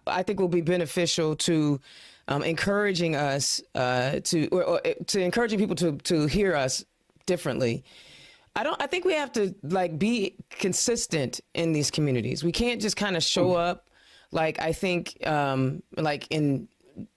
[SPEAKER 1] I think will be beneficial to encouraging us to encouraging people to hear us differently. I think we have to be consistent in these communities. We can't just kind of show up I think in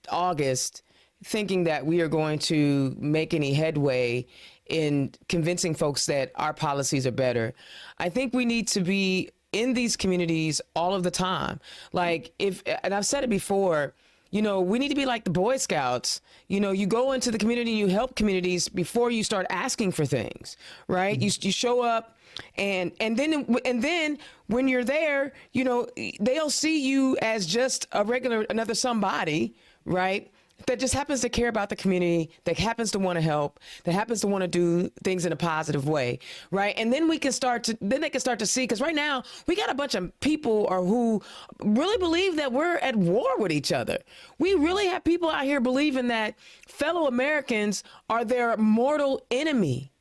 [SPEAKER 1] August thinking that we are going to make any headway in convincing folks that our policies are better. I think we need to be in these communities all of the time. Like and I've said it before, you know, we need to be like the Boy Scouts. You know, you go into the community and you help communities before you start asking for things, right? You show up, and then when you're there, you know, they'll see you as just another somebody, right? That just happens to care about the community, that happens to want to help, that happens to want to do things in a positive way, right? And then they can start to see, because right now we got a bunch of people who really believe that we're at war with each other. We really have people out here believing that fellow Americans are their mortal enemy.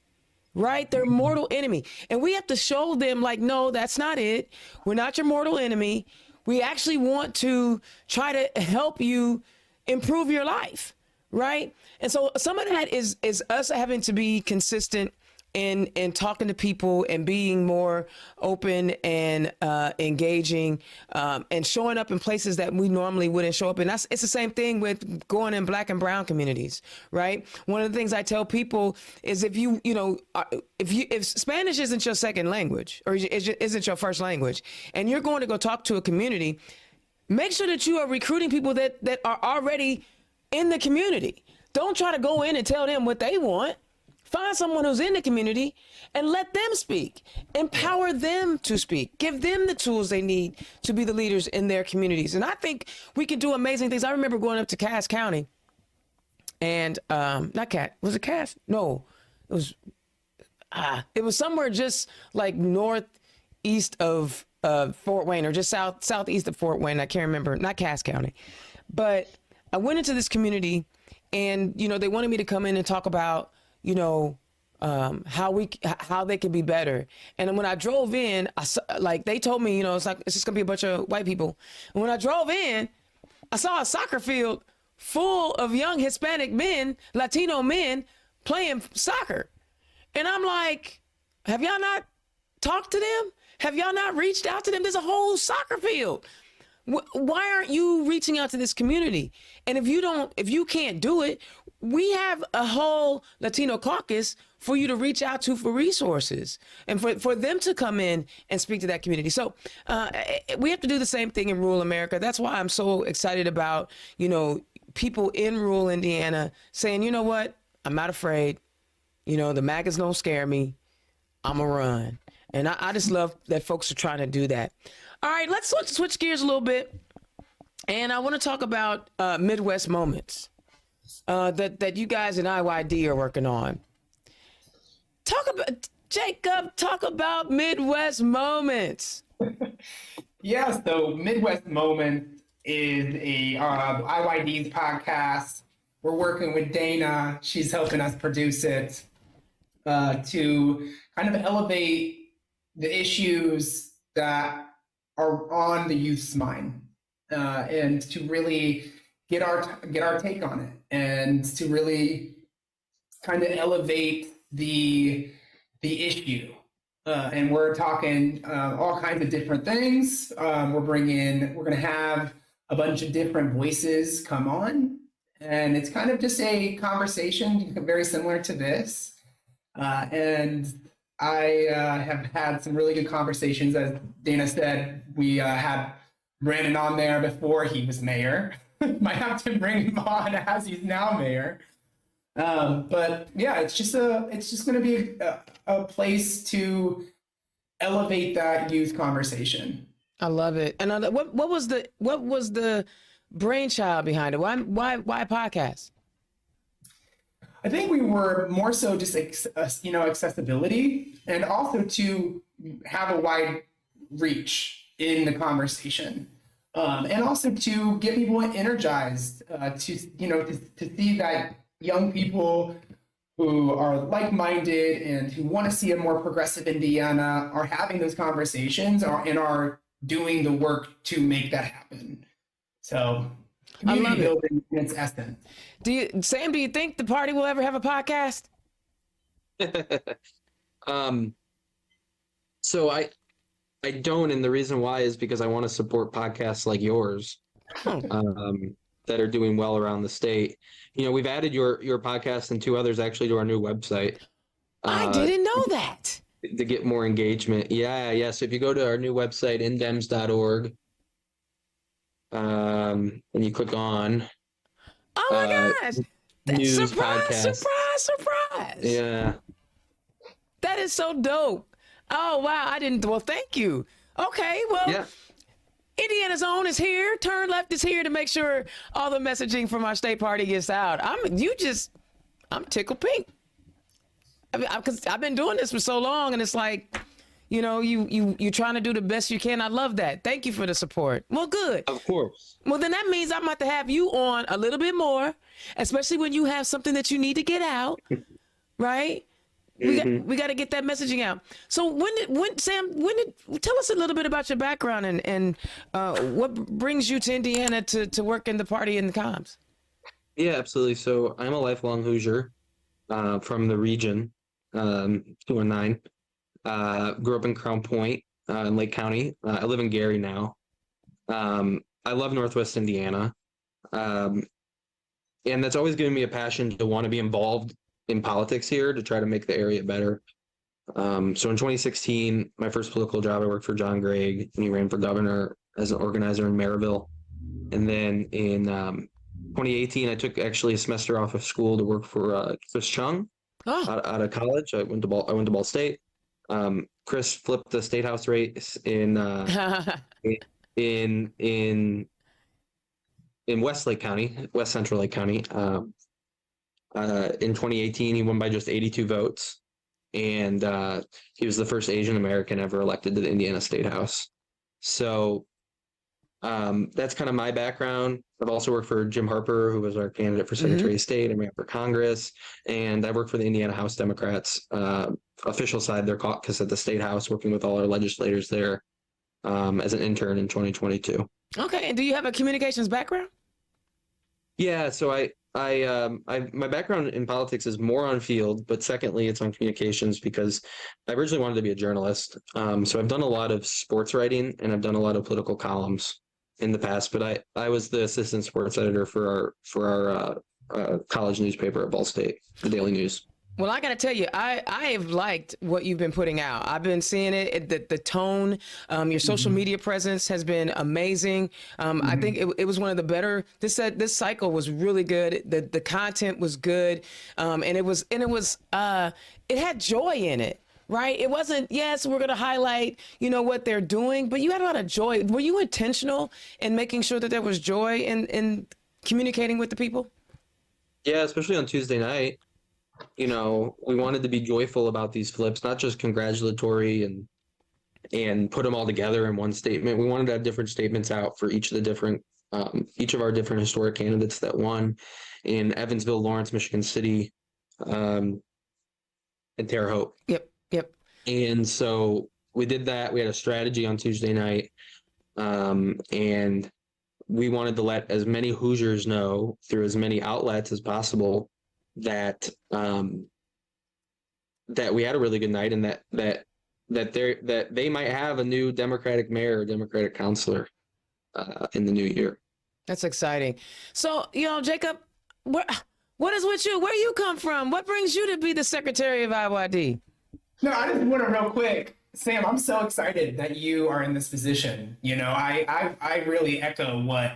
[SPEAKER 1] Right? Their mortal enemy. And we have to show them, like, no, that's not it. We're not your mortal enemy. We actually want to try to help you improve your life. Right? And so some of that is us having to be consistent in talking to people and being more open and engaging, and showing up in places that we normally wouldn't show up in. It's the same thing with going in Black and brown communities, right? One of the things I tell people is if Spanish isn't your second language or isn't your first language, and you're going to go talk to a community, make sure that you are recruiting people that are already in the community. Don't try to go in and tell them what they want. Find someone who's in the community and let them speak. Empower them to speak. Give them the tools they need to be the leaders in their communities. And I think we can do amazing things. I remember going up to Cass County and was it Cass? No, it was somewhere just like northeast of Fort Wayne, or just southeast of Fort Wayne. I can't remember, not Cass County. But I went into this community and, you know, they wanted me to come in and talk about, you know, how they can be better. And when I drove in, they told me, you know, it's just gonna be a bunch of white people. And when I drove in, I saw a soccer field full of young Hispanic men, Latino men playing soccer. And I'm like, have y'all not talked to them? Have y'all not reached out to them? There's a whole soccer field. Why aren't you reaching out to this community? And if you can't do it, we have a whole Latino caucus for you to reach out to for resources and for them to come in and speak to that community. So we have to do the same thing in rural America. That's why I'm so excited about, you know, people in rural Indiana saying, you know what, I'm not afraid. You know, the MAGAs don't scare me. I'm a run. And I just love that folks are trying to do that. All right, let's switch gears a little bit. And I want to talk about Midwest Moments that you guys in IYD are working on. Talk about Midwest Moments.
[SPEAKER 3] Yeah, so Midwest Moments is a IYD's podcast. We're working with Dana. She's helping us produce it to kind of elevate the issues that are on the youth's mind, and to really get our take on it, and to really kind of elevate the issue. And we're talking all kinds of different things. We're going to have a bunch of different voices come on, and it's kind of just a conversation very similar to this. And I have had some really good conversations. As Dana said, we had Brandon on there before he was mayor. Might have to bring him on as he's now mayor. But yeah, it's just going to be a place to elevate that youth conversation.
[SPEAKER 1] I love it. And what was the brainchild behind it? Why podcast?
[SPEAKER 3] I think we were more so just accessibility, and also to have a wide reach in the conversation, and also to get people energized to see that young people who are like-minded and who want to see a more progressive Indiana are having those conversations and are doing the work to make that happen. So community building in its essence.
[SPEAKER 1] Do you think the party will ever have a podcast?
[SPEAKER 2] So I don't, and the reason why is because I want to support podcasts like yours that are doing well around the state. You know, we've added your podcast and two others actually to our new website.
[SPEAKER 1] I didn't know that.
[SPEAKER 2] to get more engagement. Yeah. So if you go to our new website, indems.org, and you click on
[SPEAKER 1] Oh
[SPEAKER 2] uh,
[SPEAKER 1] my gosh. That's
[SPEAKER 2] news
[SPEAKER 1] surprise,
[SPEAKER 2] podcasts.
[SPEAKER 1] surprise.
[SPEAKER 2] Yeah.
[SPEAKER 1] That is so dope. Oh wow, I didn't well thank you. Okay, well,
[SPEAKER 2] Yeah.
[SPEAKER 1] Indiana's Own is here. Turn Left is here to make sure all the messaging from our state party gets out. I'm tickled pink. I mean, because I've been doing this for so long, and it's like, you're trying to do the best you can. I love that. Thank you for the support. Well, good.
[SPEAKER 2] Of course.
[SPEAKER 1] Well, then that means I'm about to have you on a little bit more, especially when you have something that you need to get out, right? We got to get that messaging out. So Sam, tell us a little bit about your background and what brings you to Indiana to work in the party and the comms?
[SPEAKER 2] Yeah, absolutely. So I'm a lifelong Hoosier from the region, 219. Grew up in Crown Point in Lake County. I live in Gary now. I love Northwest Indiana. And that's always given me a passion to want to be involved in politics here to try to make the area better. So in 2016, my first political job, I worked for John Gregg, and he ran for governor as an organizer in Maryville. And then in 2018, I took actually a semester off of school to work for Chris Chung
[SPEAKER 1] Oh,
[SPEAKER 2] out of college. I went to Ball State. Chris flipped the state house race in in in West Lake County, West Central Lake County. In 2018, he won by just 82 votes, and he was the first Asian American ever elected to the Indiana State House. So that's kind of my background. I've also worked for Jim Harper, who was our candidate for Secretary of State, and ran for Congress. And I worked for the Indiana House Democrats, official side, their caucus at the State House, working with all our legislators there as an intern in 2022.
[SPEAKER 1] okay. And do you have a communications background?
[SPEAKER 2] Yeah, so my background in politics is more on field, but secondly, it's on communications because I originally wanted to be a journalist. So I've done a lot of sports writing and I've done a lot of political columns in the past, but I was the assistant sports editor for our college newspaper at Ball State, the Daily News.
[SPEAKER 1] Well, I got to tell you, I have liked what you've been putting out. I've been seeing it, the tone, your social media presence has been amazing. I think it was one of the better. This cycle was really good. The content was good, and it had joy in it. Right? It wasn't, yes, we're going to highlight, what they're doing, but you had a lot of joy. Were you intentional in making sure that there was joy in communicating with the people?
[SPEAKER 2] Yeah, especially on Tuesday night. We wanted to be joyful about these flips, not just congratulatory and put them all together in one statement. We wanted to have different statements out for each of our different historic candidates that won in Evansville, Lawrence, Michigan City, and Terre Haute.
[SPEAKER 1] Yep.
[SPEAKER 2] And so we did that. We had a strategy on Tuesday night, and we wanted to let as many Hoosiers know through as many outlets as possible that we had a really good night, and that they might have a new Democratic mayor or Democratic councilor in the new year.
[SPEAKER 1] That's exciting. So, Jacob, what is with you? Where you come from? What brings you to be the secretary of IYD?
[SPEAKER 3] No, I just want to real quick, Sam, I'm so excited that you are in this position. I really echo what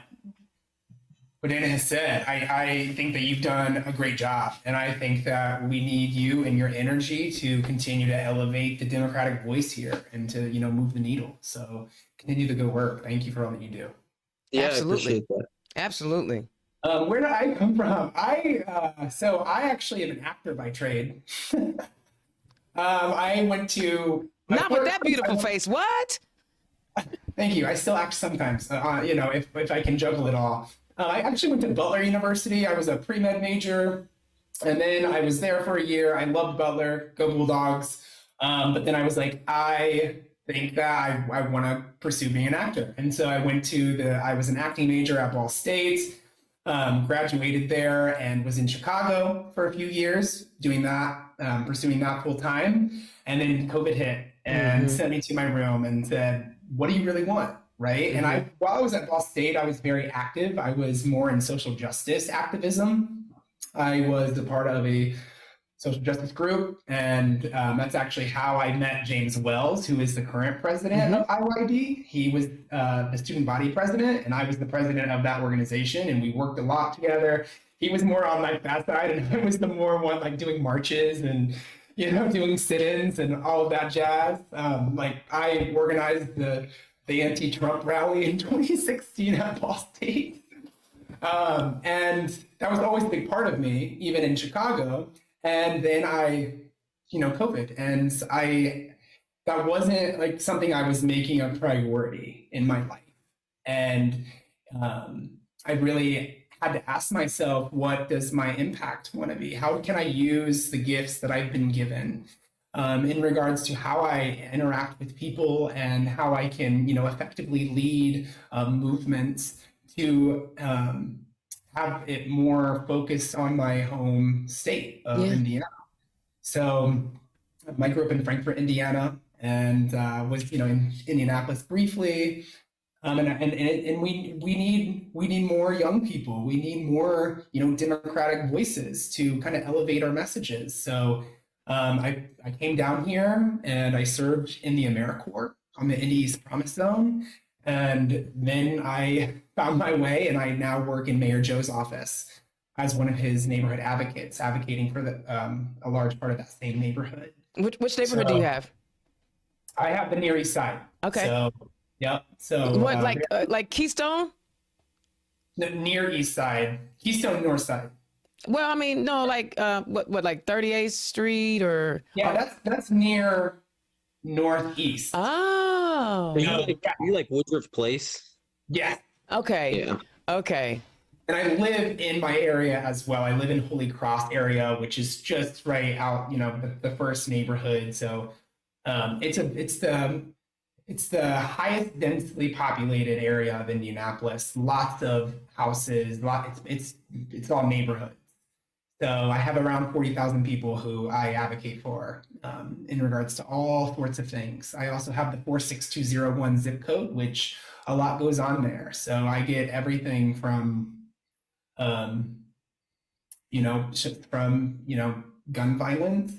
[SPEAKER 3] Anna has said. I think that you've done a great job. And I think that we need you and your energy to continue to elevate the Democratic voice here and to, move the needle. So continue the good work. Thank you for all that you do.
[SPEAKER 2] Yeah,
[SPEAKER 1] Absolutely.
[SPEAKER 2] I appreciate that.
[SPEAKER 1] Absolutely.
[SPEAKER 3] Where did I come from? I actually am an actor by trade. I went to
[SPEAKER 1] Not with that beautiful face. What?
[SPEAKER 3] Thank you. I still act sometimes. If I can juggle it all. I actually went to Butler University. I was a pre-med major, and then I was there for a year. I loved Butler. Go Bulldogs! But then I was like, I think that I want to pursue being an actor, and so I was an acting major at Ball State. Graduated there and was in Chicago for a few years doing that, pursuing that full time. And then COVID hit and sent me to my room and said, what do you really want? Right. And while I was at Ball State, I was very active. I was more in social justice activism. I was a part of a social justice group, and that's actually how I met James Wells, who is the current president of IYD. He was the student body president, and I was the president of that organization, and we worked a lot together. He was more on like that side, and I was the more one like doing marches and doing sit-ins and all of that jazz. Like I organized the anti-Trump rally in 2016 at Ball State. And that was always a big part of me, even in Chicago. And then COVID, and that wasn't like something I was making a priority in my life. And I really had to ask myself, what does my impact want to be? How can I use the gifts that I've been given in regards to how I interact with people and how I can, effectively lead movements to have it more focused on my home state of Indiana. So I grew up in Frankfort, Indiana, and was in Indianapolis briefly. And we need more young people. We need more democratic voices to kind of elevate our messages. So I came down here and I served in the AmeriCorps on the Indy East Promise Zone. And then I found my way, and I now work in Mayor Joe's office as one of his neighborhood advocates, advocating for a large part of that same neighborhood.
[SPEAKER 1] Which neighborhood do you have?
[SPEAKER 3] I have the Near East Side.
[SPEAKER 1] Okay.
[SPEAKER 3] So, yep. So
[SPEAKER 1] what, like Keystone?
[SPEAKER 3] The Near East Side, Keystone North Side.
[SPEAKER 1] Well, I mean, no, like what, like 38th Street or?
[SPEAKER 3] Yeah, that's near Northeast.
[SPEAKER 1] Oh.
[SPEAKER 2] You like Woodruff Place?
[SPEAKER 3] Yeah.
[SPEAKER 1] Okay.
[SPEAKER 2] Yeah.
[SPEAKER 1] Okay.
[SPEAKER 3] And I live in my area as well. I live in Holy Cross area, which is just right out, the first neighborhood. So it's the highest densely populated area of Indianapolis. Lots of houses. It's all neighborhoods. So I have around 40,000 people who I advocate for in regards to all sorts of things. I also have the 46201 zip code, which a lot goes on there. So I get everything from gun violence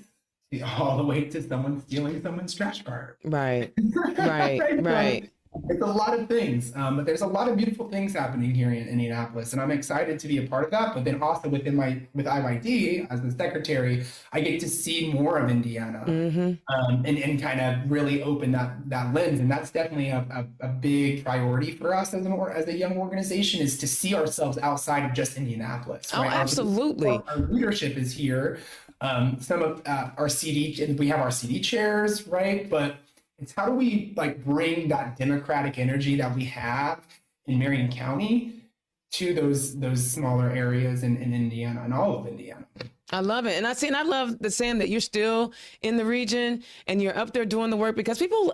[SPEAKER 3] all the way to someone stealing someone's trash cart.
[SPEAKER 1] Right. Right.
[SPEAKER 3] It's a lot of things, but there's a lot of beautiful things happening here in Indianapolis, and I'm excited to be a part of that. But then also with IYD as the secretary, I get to see more of Indiana, and kind of really open that lens. And that's definitely a big priority for us as a young organization, is to see ourselves outside of just Indianapolis.
[SPEAKER 1] Right? Oh, absolutely.
[SPEAKER 3] Our leadership is here. Some of our CD, and we have our CD chairs, right? But it's how do we bring that democratic energy that we have in Marion County to those smaller areas in Indiana and all of Indiana.
[SPEAKER 1] I love it. And I love the saying that you're still in the region and you're up there doing the work, because people,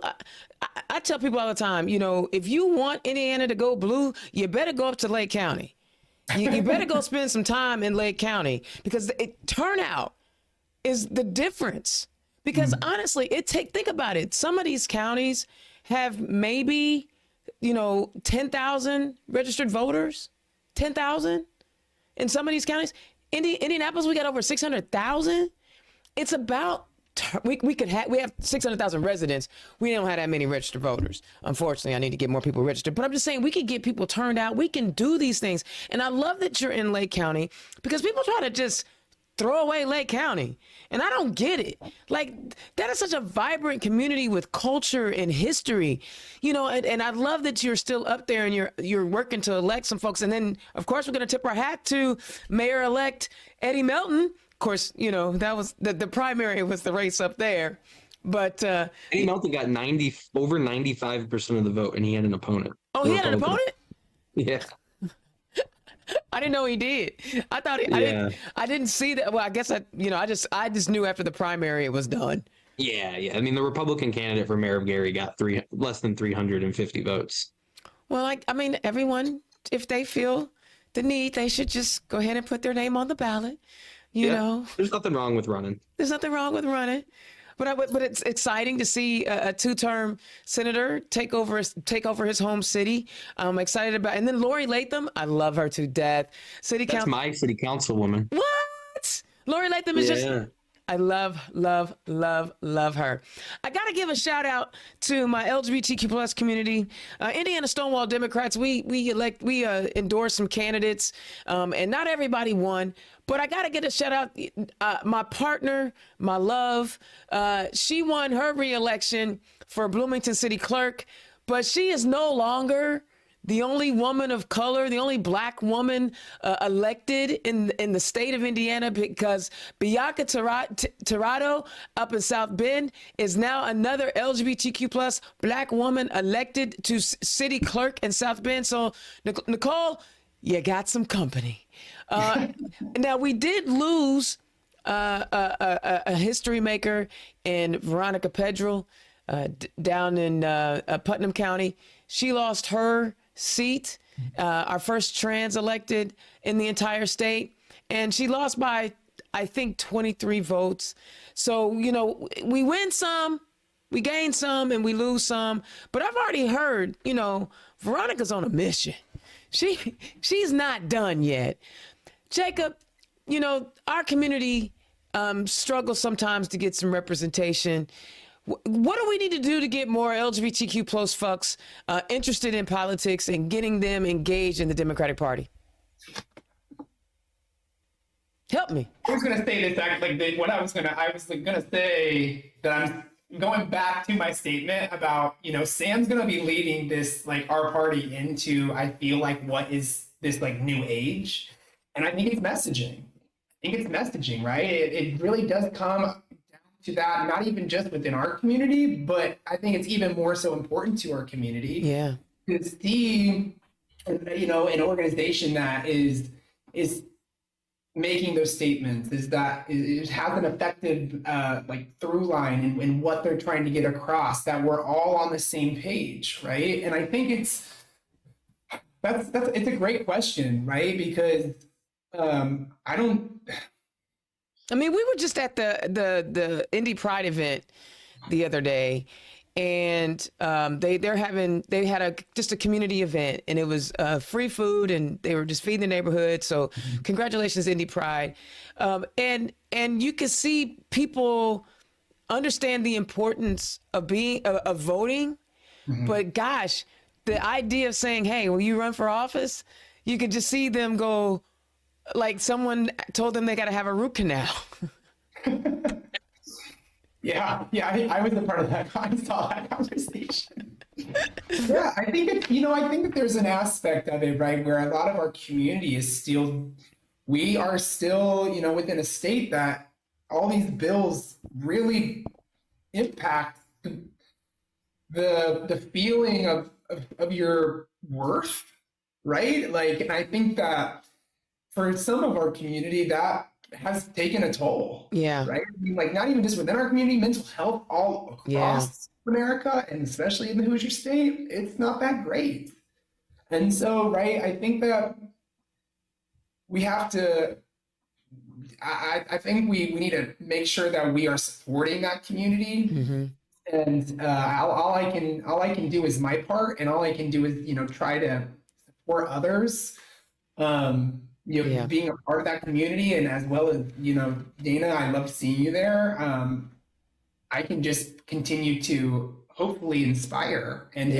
[SPEAKER 1] I tell people all the time, if you want Indiana to go blue, you better go up to Lake County. You better go spend some time in Lake County, because turnout is the difference. Because honestly, think about it. Some of these counties have maybe, 10,000 registered voters, 10,000 in some of these counties. Indianapolis, we got over 600,000. It's about, we have 600,000 residents. We don't have that many registered voters. Unfortunately, I need to get more people registered. But I'm just saying, we can get people turned out. We can do these things. And I love that you're in Lake County, because people try to just throw away Lake County. And I don't get it. That is such a vibrant community with culture and history, and I love that you're still up there and you're working to elect some folks. And then, of course, we're going to tip our hat to Mayor-elect Eddie Melton. Of course, that was the primary was the race up there. But
[SPEAKER 2] Eddie Melton got over 95% of the vote, and he had an opponent.
[SPEAKER 1] Oh, he had an opponent?
[SPEAKER 2] Yeah.
[SPEAKER 1] I didn't know he did. I thought I didn't see that. Well, I guess I just knew after the primary it was done.
[SPEAKER 2] Yeah. I mean, the Republican candidate for mayor of Gary got less than 350 votes.
[SPEAKER 1] Well, everyone, if they feel the need, they should just go ahead and put their name on the ballot. You know,
[SPEAKER 2] there's nothing wrong with running.
[SPEAKER 1] There's nothing wrong with running. But it's exciting to see a two-term senator take over his home city. I'm excited about, and then Lori Latham, I love her to death.
[SPEAKER 2] That's my city councilwoman.
[SPEAKER 1] What? Lori Latham is just I love, love, love, love her. I got to give a shout out to my LGBTQ plus community. Indiana Stonewall Democrats, we endorse some candidates, and not everybody won. But I got to get a shout out. My partner, my love, she won her reelection for Bloomington City Clerk, but she is no longer the only woman of color, the only black woman elected in the state of Indiana, because Bianca Tirado up in South Bend is now another LGBTQ plus black woman elected to city clerk in South Bend. So Nicole, you got some company. Now we did lose a history maker in Veronica Pedrell down in Putnam County. She lost her seat, our first trans elected in the entire state, and she lost by, I think, 23 votes. So, you know, we win some, we gain some, and we lose some. But I've already heard, you know, Veronica's on a mission. She's not done yet. Jacob, you know, our community struggles sometimes to get some representation. What do we need to do to get more LGBTQ plus folks interested in politics and getting them engaged in the Democratic Party? Help me.
[SPEAKER 3] I was gonna say this actually. I was gonna say that I'm going back to my statement about, you know, Sam's gonna be leading this, like, our party into, I feel like, what is this, like, new age, and I think it's messaging. Right? It really does come down to that, not even just within our community, but I think it's even more so important to our community.
[SPEAKER 1] Yeah.
[SPEAKER 3] To see, you know, an organization that is making those statements, it has an effective like through line in what they're trying to get across, that we're all on the same page, right? And I think it's a great question, right? Because
[SPEAKER 1] I mean, we were just at the Indy Pride event the other day, and they had just a community event, and it was free food, and they were just feeding the neighborhood. So congratulations, Indy Pride. And you could see people understand the importance of voting, but gosh, the idea of saying, hey, will you run for office? You could just see them go, like someone told them they got to have a root canal.
[SPEAKER 3] Yeah, I was a part of that. I saw that conversation. Yeah, I think that there's an aspect of it, right, where a lot of our community is still, we are still, you know, within a state that all these bills really impact the feeling of your worth, right? Like, and I think that for some of our community, that has taken a toll.
[SPEAKER 1] Yeah.
[SPEAKER 3] Right? I mean, like, not even just within our community, mental health all across America, and especially in the Hoosier State, it's not that great. And so, right, I think that we have to, I think we need to make sure that we are supporting that community. And all I can do is my part, and all I can do is, you know, try to support others. You know, being a part of that community, and as well as, you know, Dana, I love seeing you there. I can just continue to hopefully inspire and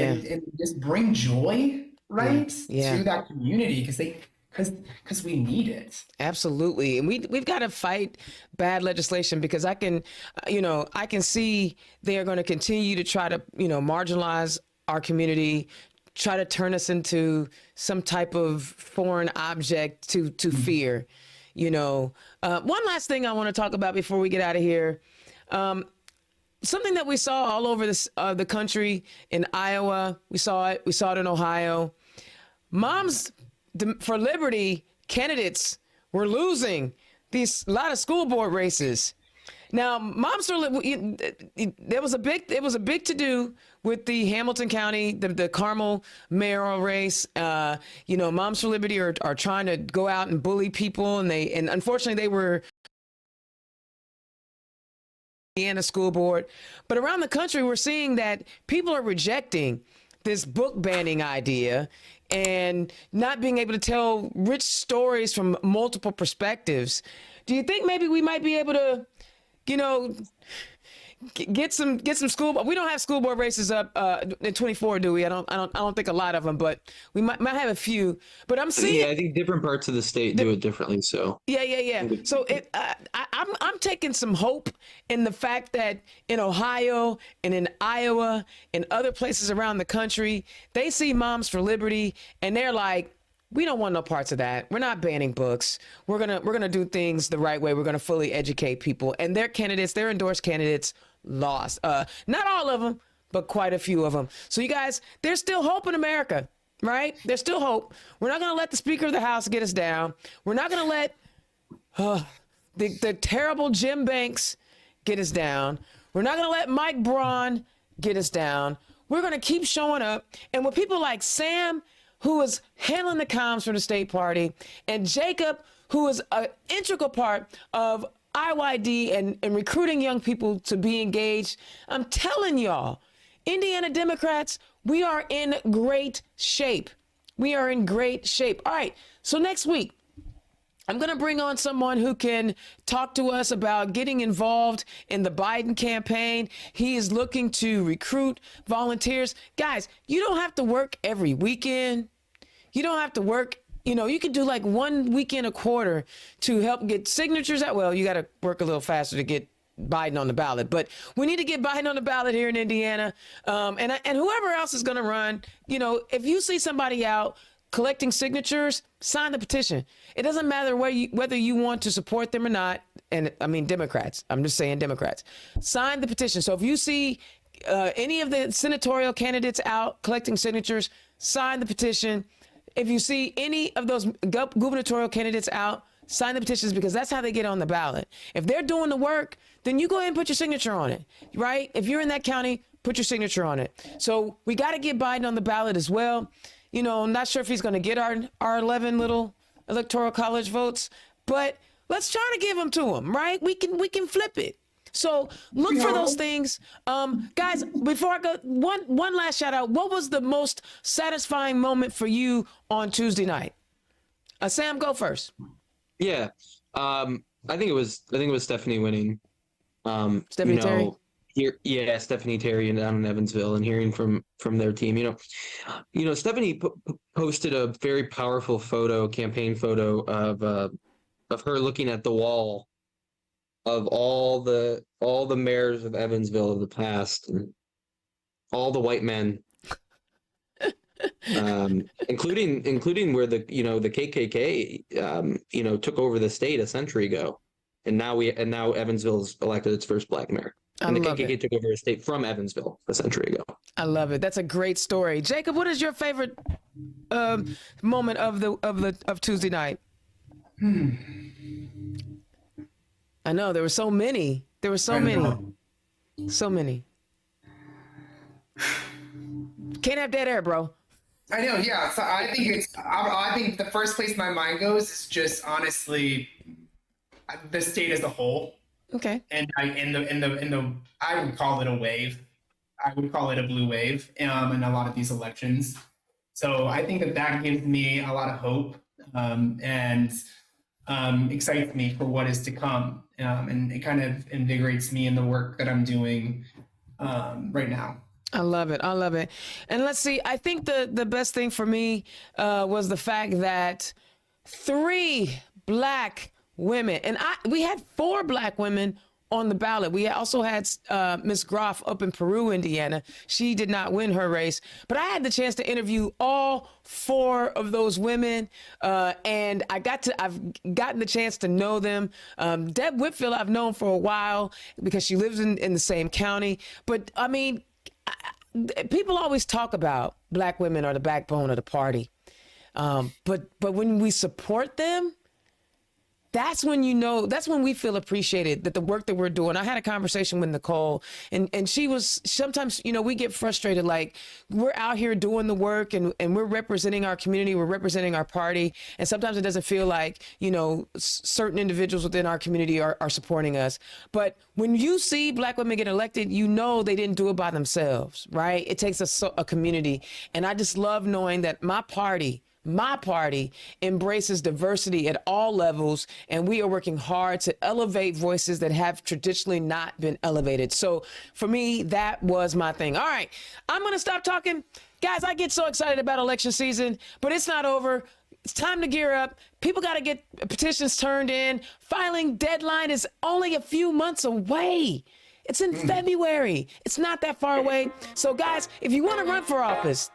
[SPEAKER 3] just bring joy, right, to that community, because we need it.
[SPEAKER 1] Absolutely. And we've got to fight bad legislation, because I can see they are going to continue to try to, you know, marginalize our community, try to turn us into some type of foreign object to fear, you know. One last thing I want to talk about before we get out of here. Something that we saw all over the country, in Iowa, we saw it in Ohio. Moms for Liberty candidates were losing a lot of school board races. Now, Moms for Liberty, there was a big to do with the Hamilton County, the Carmel mayoral race. You know, Moms for Liberty are trying to go out and bully people, and unfortunately they were Indiana school board. But around the country, we're seeing that people are rejecting this book banning idea and not being able to tell rich stories from multiple perspectives. Do you think maybe we might be able to you know, get some school. We don't have school board races up in 24, do we? I don't think a lot of them, but we might have a few. But I'm seeing.
[SPEAKER 2] Yeah, I think different parts of the state do it differently. So
[SPEAKER 1] Yeah. So I'm taking some hope in the fact that in Ohio and in Iowa and other places around the country, they see Moms for Liberty and they're like, we don't want no parts of that. We're not banning books. We're gonna do things the right way. We're gonna fully educate people. And their candidates, their endorsed candidates, lost. Not all of them, but quite a few of them. So you guys, there's still hope in America, right? There's still hope. We're not gonna let the Speaker of the House get us down. We're not gonna let the terrible Jim Banks get us down. We're not gonna let Mike Braun get us down. We're gonna keep showing up. And with people like Sam, who is handling the comms for the state party, and Jacob, who is an integral part of IYD and recruiting young people to be engaged. I'm telling y'all, Indiana Democrats, we are in great shape. We are in great shape. All right, so next week, I'm going to bring on someone who can talk to us about getting involved in the Biden campaign. He is looking to recruit volunteers. Guys, you don't have to work every weekend. You don't have to work, you could do like 1 weekend a quarter to help get signatures out. Well, you got to work a little faster to get Biden on the ballot, but we need to get Biden on the ballot here in Indiana. And whoever else is going to run, if you see somebody out collecting signatures, sign the petition. It doesn't matter whether you want to support them or not. And I mean, Democrats, I'm just saying Democrats, sign the petition. So if you see any of the senatorial candidates out collecting signatures, sign the petition. If you see any of those gubernatorial candidates out, sign the petitions, because that's how they get on the ballot. If they're doing the work, then you go ahead and put your signature on it, right? If you're in that county, put your signature on it. So we got to get Biden on the ballot as well. I'm not sure if he's going to get our 11 little electoral college votes, but let's try to give them to him, right? We can flip it. So look for those things. Guys, before I go, one last shout out. What was the most satisfying moment for you on Tuesday night? Sam, go first.
[SPEAKER 2] yeah, I think it was Stephanie winning.
[SPEAKER 1] Stephanie Terry?
[SPEAKER 2] Stephanie Terry down in Evansville, and hearing from their team. Stephanie posted a very powerful campaign photo of her looking at the wall of all the mayors of Evansville of the past, and all the white men, including where the KKK took over the state a century ago, and now Evansville's elected its first black mayor. And the KKK took over a state from Evansville a century ago.
[SPEAKER 1] I love it. That's a great story. Jacob, what is your favorite moment of Tuesday night? I know there were so many. So many. Can't have dead air, bro.
[SPEAKER 3] I know, yeah. So I think the first place my mind goes is just honestly the state as a whole.
[SPEAKER 1] Okay.
[SPEAKER 3] And I would call it a wave. I would call it a blue wave in a lot of these elections. So I think that gives me a lot of hope and excites me for what is to come. And it kind of invigorates me in the work that I'm doing right now.
[SPEAKER 1] I love it. And let's see, I think the best thing for me was the fact that 3 black women, and we had 4 black women on the ballot. We also had Miss Groff up in Peru, Indiana. She did not win her race, but I had the chance to interview all 4 of those women, and I've gotten the chance to know them. Deb Whitfield I've known for a while because she lives in the same county. But I mean, people always talk about black women are the backbone of the party, but when we support them, that's when we feel appreciated, that the work that we're doing. I had a conversation with Nicole, and she was, sometimes, we get frustrated, like we're out here doing the work and we're representing our community, we're representing our party. And sometimes it doesn't feel like, certain individuals within our community are supporting us. But when you see black women get elected, they didn't do it by themselves, right? It takes a community. And I just love knowing that my party, my party, embraces diversity at all levels, and we are working hard to elevate voices that have traditionally not been elevated. So for me, that was my thing. All right, I'm going to stop talking. Guys, I get so excited about election season, but it's not over. It's time to gear up. People got to get petitions turned in. Filing deadline is only a few months away. It's in February. It's not that far away. So guys, if you want to run for office,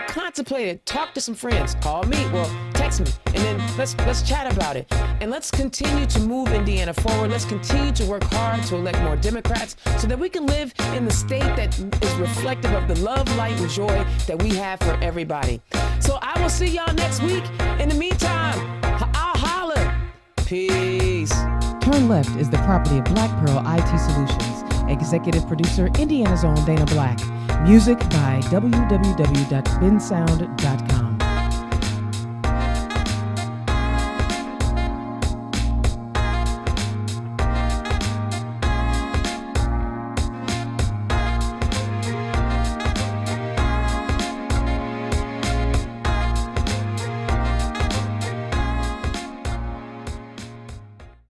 [SPEAKER 1] contemplate it, talk to some friends, call me, well, text me, and then let's chat about it. And let's continue to move Indiana forward. Let's continue to work hard to elect more Democrats so that we can live in the state that is reflective of the love, light, and joy that we have for everybody. So I will see y'all next week. In the meantime, I'll holler. Peace.
[SPEAKER 4] Turn Left is the property of Black Pearl IT Solutions. Executive producer, Indiana's own Dana Black. Music by www.bensound.com.